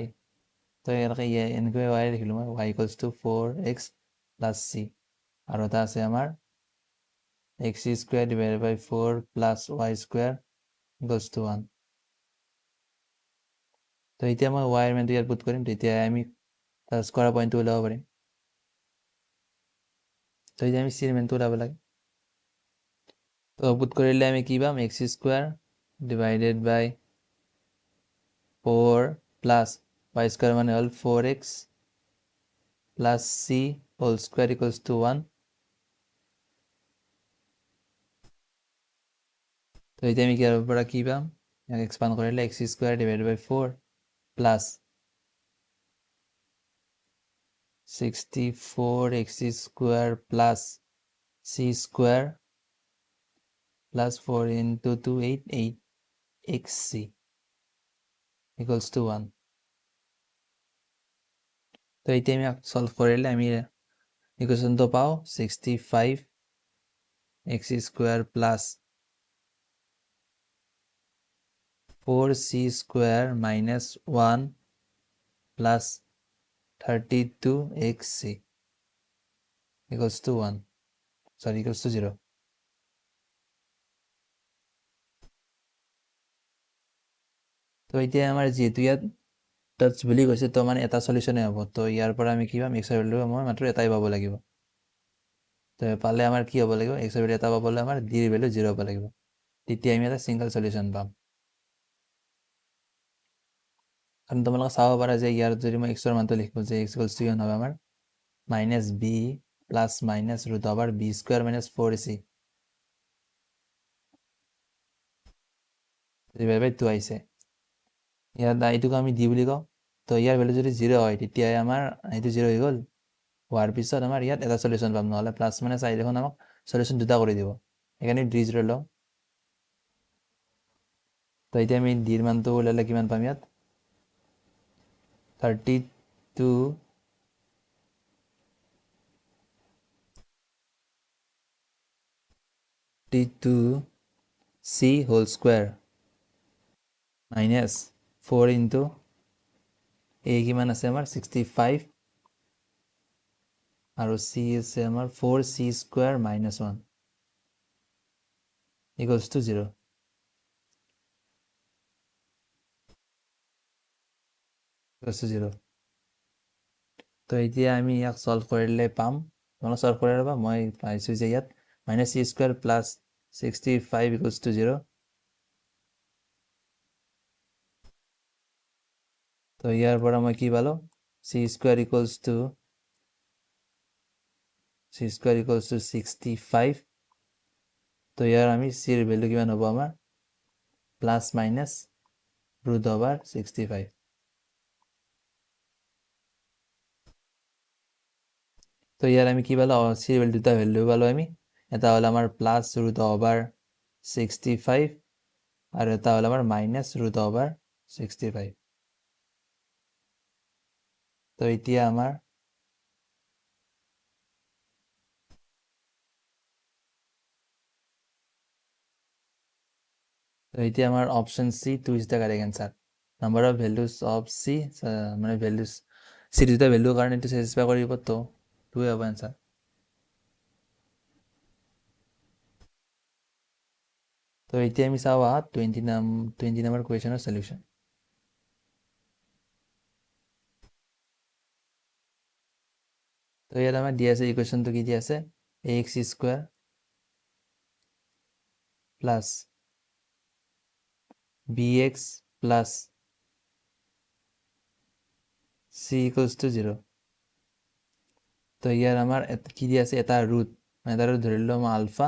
তো এনেকৈ এনেকৈ ৱাই লিখিলোঁ মই, Y equals to 4x plus C, আৰু এটা আছে আমাৰ x square divided by 4 plus y square equals to 1। তো এতিয়া মই ৱাইৰ মেনটো ইয়াত পুট কৰিম, তেতিয়া আমি টাচ কৰা পইণ্টটো ওলাব পাৰিম। তো এতিয়া আমি চিৰ মেনটো ওলাব লাগে। তো পুট কৰিলে আমি কি পাম, x square divided by 4 plus y square মানে হ'ল 4x plus c whole square equals to 1। তো এতিয়া আমি ইয়াৰ পৰা কি পাম, ইয়াক এক্সপাণ্ড কৰিলে x square divided by 4 plus 64x square plus c square plus 4 into 2 8xc equals to 1। তো এতিয়া আমি সলভ কৰিলে আমি ইকুৱেশ্যনটো পাওঁ 65x square plus 4c square minus 1 plus 32xc equals to 1, চৰি ইকুৱেলছ টু 0। তো এতিয়া আমাৰ যিহেতু ইয়াত টাচ বুলি কৈছে, তো মানে এটা সলিউশ্যনে হ'ব, তো ইয়াৰ পৰা আমি কি পাম, এক্সৰ ভেলু মই মাত্ৰ এটাই পাব লাগিব। তো পালে আমাৰ কি হ'ব লাগিব, এক্সৰ ভেলু এটা পাবলৈ আমাৰ ডিৰ ভেলু 0 হ'ব লাগিব, তেতিয়া আমি এটা ছিংগল সলিউশ্যন পাম। কাৰণ তোমালোকে চাব পাৰা যে ইয়াৰ যদি মই এক্সৰ মানটো লিখোঁ যে এক্স ইকুৱেলছ টু কিমান হ'ব আমাৰ minus B plus minus root over B square minus 4ac divide by 2 আহিছে। ইয়াত এইটোক আমি ডি বুলি কওঁ। তো ইয়াৰ ভেলু যদি 0 হয় তেতিয়াই আমাৰ এইটো 0 হৈ গ'ল, হোৱাৰ পিছত আমাৰ ইয়াত এটা সলিউশ্যন পাম, নহ'লে প্লাছ মাইনাছ আহি দেখোন আমাক সলিউশ্যন দুটা কৰি দিব, সেইকাৰণে ডি 0 লওঁ। তো এতিয়া আমি ডিৰ মানটো ওলালে কিমান পাম, ইয়াত 32c whole square minus 4 into A কিমান আছে আমাৰ 65, আৰু চি আছে আমাৰ 4c square minus 1 equals to 0। তো এতিয়া আমি ইয়াক চল্ভ কৰিলে পাম, তোমালোক চল্ভ কৰি ল'বা, মই পাইছোঁ যে ইয়াত minus C square plus 65 equals to 0। তো ইয়াৰ পৰা মই কি পালোঁ, চি স্কুৱেৰ ইকুৱেলছ টু 65। তো ইয়াৰ আমি চিৰ ভেলু কিমান হ'ব আমাৰ প্লাছ মাইনাছ ৰুট অভাৰ 65। তো ইয়াৰ আমি কি পালোঁ, চিৰ ভেলু দুটা ভেলু পালোঁ আমি, এটা হ'ল আমাৰ প্লাছ ৰুট অভাৰ 65 আৰু এটা হ'ল আমাৰ মাইনাছ ৰুট অভাৰ 65। তো এতিয়া আমাৰ option C 2 is the correct answer. Number of values of C মানে ভেলুজ চি দুটা ভেলুৰ কাৰণে এইটো চেটিছফাই কৰিব তো টুৱে হ'ব এনচাৰ তো এতিয়া আমি চাওঁ 20 নম্বৰ কুৱেশ্যনৰ সলিউশ্যন তো ইয়াত আমাৰ দিয়া আছে ইকুৱেশ্যনটো কি দিয়া আছে ax square plus bx plus c equals to 0 তো ইয়াৰ আমাৰ কি দিয়া আছে এটা ৰুট ধৰি লওঁ আমাৰ আলফা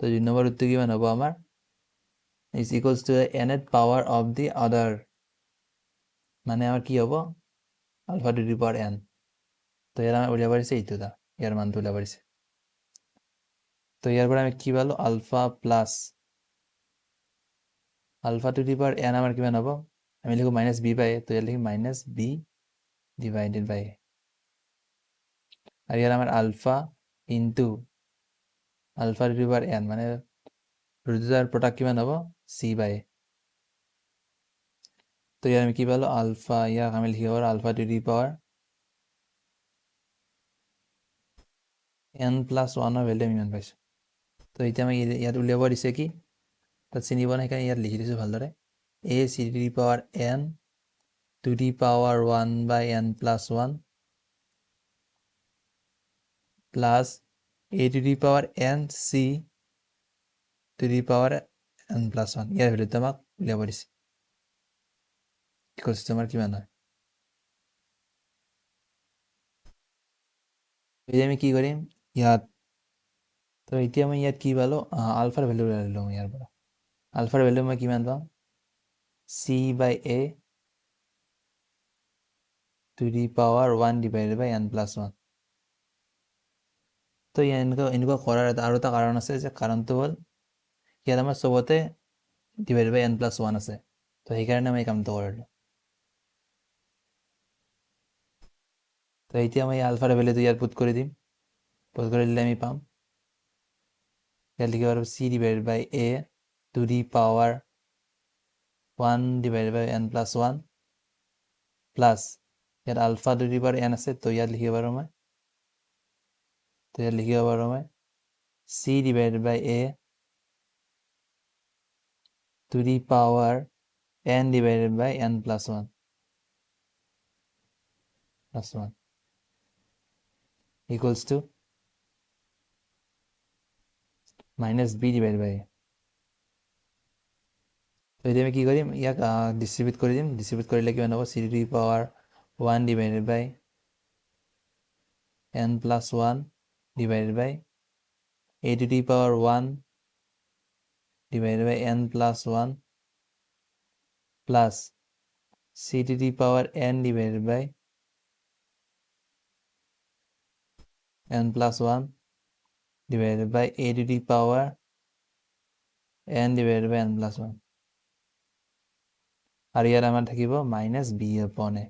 তো 2 নম্বৰ ৰুটটো কিমান হ'ব আমাৰ is equals to nth power of the other মানে আমাৰ কি হ'ব alpha to the power n তো ইয়াৰ আমাৰ উলিয়াব পাৰিছে এইটো দা ইয়াৰ মানটো উলিয়াব পাৰিছে তো ইয়াৰ পৰা আমি কি পালো alpha plus alpha to the power n আমাৰ কিমান হ'ব আমি লিখো মাইনাছ বি বাই তো ইয়াত লিখিম মাইনাছ বি ডিভাইডেড বাই আৰু ইয়াৰ আমাৰ alpha into alpha to the power n মানে ৰুটৰ প্ৰডাক্ট কিমান হ'ব চি বাই তো ইয়াৰ আমি কি পালো আলফা ইয়াক আমি লিখিব পাৰো alpha to the power n plus 1ৰ ভেলু আমি ইমান পাইছোঁ তো এতিয়া আমি ইয়াত উলিয়াব দিছে কি তাত চিনিব নাই সেইকাৰণে ইয়াত লিখি দিছোঁ ভালদৰে a c to the power n to the power 1 by n plus 1 plus a to the power n c to the power n plus 1 ইয়াৰ ভেলুটো আমাক উলিয়াব দিছে ইকুৱেলছটো আমাৰ কিমান হয় এতিয়া আমি কি কৰিম ইয়াত তো এতিয়া আমি ইয়াত কি পালো আলফাৰ ভেলু উলিয়াই লওঁ ইয়াৰ পৰা আলফাৰ ভেলু মই কিমান পাম c by a to the power 1 divided by n plus 1 তো এনেকুৱা কৰাৰ আৰু এটা কাৰণ আছে যে কাৰণটো হ'ল ইয়াত আমাৰ চবতে ডিভাইডেড বাই n প্লাছ 1 আছে তো সেইকাৰণে আমি এই কামটো কৰিলোঁ তো এতিয়া আমি আলফাৰ ভেলুটো ইয়াত পুট কৰি দিম পুট কৰি দিলে আমি পাম ইয়াত লিখিব পাৰোঁ c divided by a to the power 1 divided by n plus 1 plus ইয়াত alpha to the power n আছে তো ইয়াত লিখিব পাৰোঁ মই c divided by a to the power n divided by n plus 1 equals to minus b divided by a তো এতিয়া আমি কি কৰিম ইয়াক ডিষ্ট্ৰিবিউট কৰি দিম ডিষ্ট্ৰিবিউট কৰিলে কিমান হ'ব c to the power 1 divided by n plus 1 divided by a to the power 1 divided by n plus 1 plus c to the power n divided by n plus 1 divided by a to the power n divided by n plus 1 আৰু ইয়াত আমাৰ থাকিব minus B আপন এ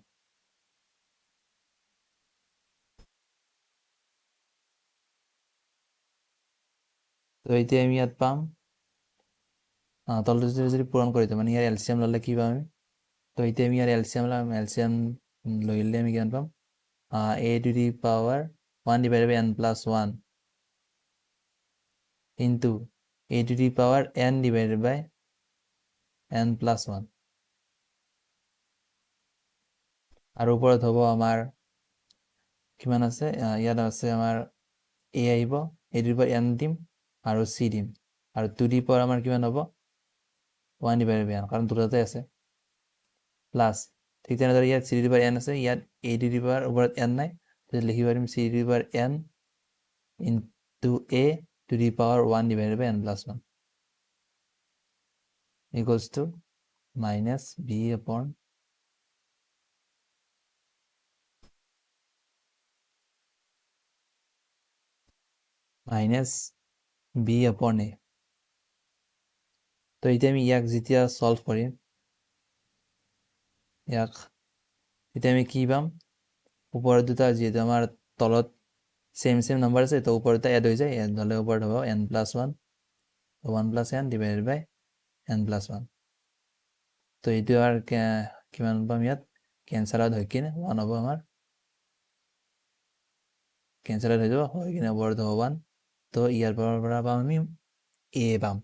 তো এতিয়া আমি ইয়াত পাম তলটো যদি পূৰণ কৰি দিওঁ মানে ইয়াৰ এলচিএম ল'লে কি পাম আমি তো এতিয়া আমি ইয়াৰ এলচিএম ল'ম এলচিএম ললে আমি কিমান পাম a to the power 1 divided by n plus 1 into a to the power n divided by n plus 1 আৰু ওপৰত হ'ব আমাৰ কিমান আছে ইয়াত আছে আমাৰ a আহিব a to the power n দিম আৰু c দিম আৰু 2 to the power আমাৰ কিমান হ'ব 1 divided by n কাৰণ দুটাতে আছে প্লাছ ঠিক তেনেদৰে ইয়াত c to the power n আছে ইয়াত a to the power ওপৰত n নাই তেতিয়া লিখিব পাৰিম c to the power n into a to the power 1 divided by n plus 1 equals to minus b upon minus b upon a তো এতিয়া আমি ইয়াক যেতিয়া সলভ কৰিম ইয়াক তেতিয়া আমি কি পাম ওপৰত দুটা যিহেতু আমাৰ তলত সেম নাম্বাৰ আছে তো ওপৰতে এড হৈ যায় এড হ'লে ওপৰত হ'ব n plus 1 1 plus n divided by n plus 1 তো এইটো আৰু কিমান পাম ইয়াত কেঞ্চেল আউট হৈ কিনে 1 হ'ব আমাৰ কেঞ্চেল আউট হৈ যাব হৈ কিনে ওপৰত হ'ব 1 তো ইয়াৰ পৰা পাম আমি এ পাম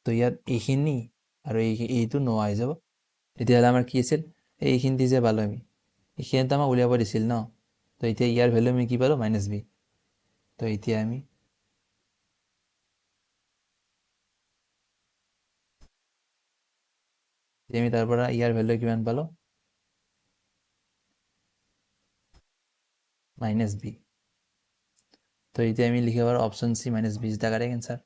তো ইয়াত এইখিনি আৰু এইটো নোহোৱা হৈ যাব তেতিয়াহ'লে আমাৰ কি আছিল এইখিনি যে পালোঁ আমি এইখিনিতো আমাক উলিয়াব দিছিল ন তো এতিয়া ইয়াৰ ভেলু আমি কি পালোঁ -b তো এতিয়া আমি তাৰ পৰা ইয়াৰ ভেলু কিমান পালোঁ -b তো এতিয়া আমি লিখিব পাৰোঁ option C -b is the correct answer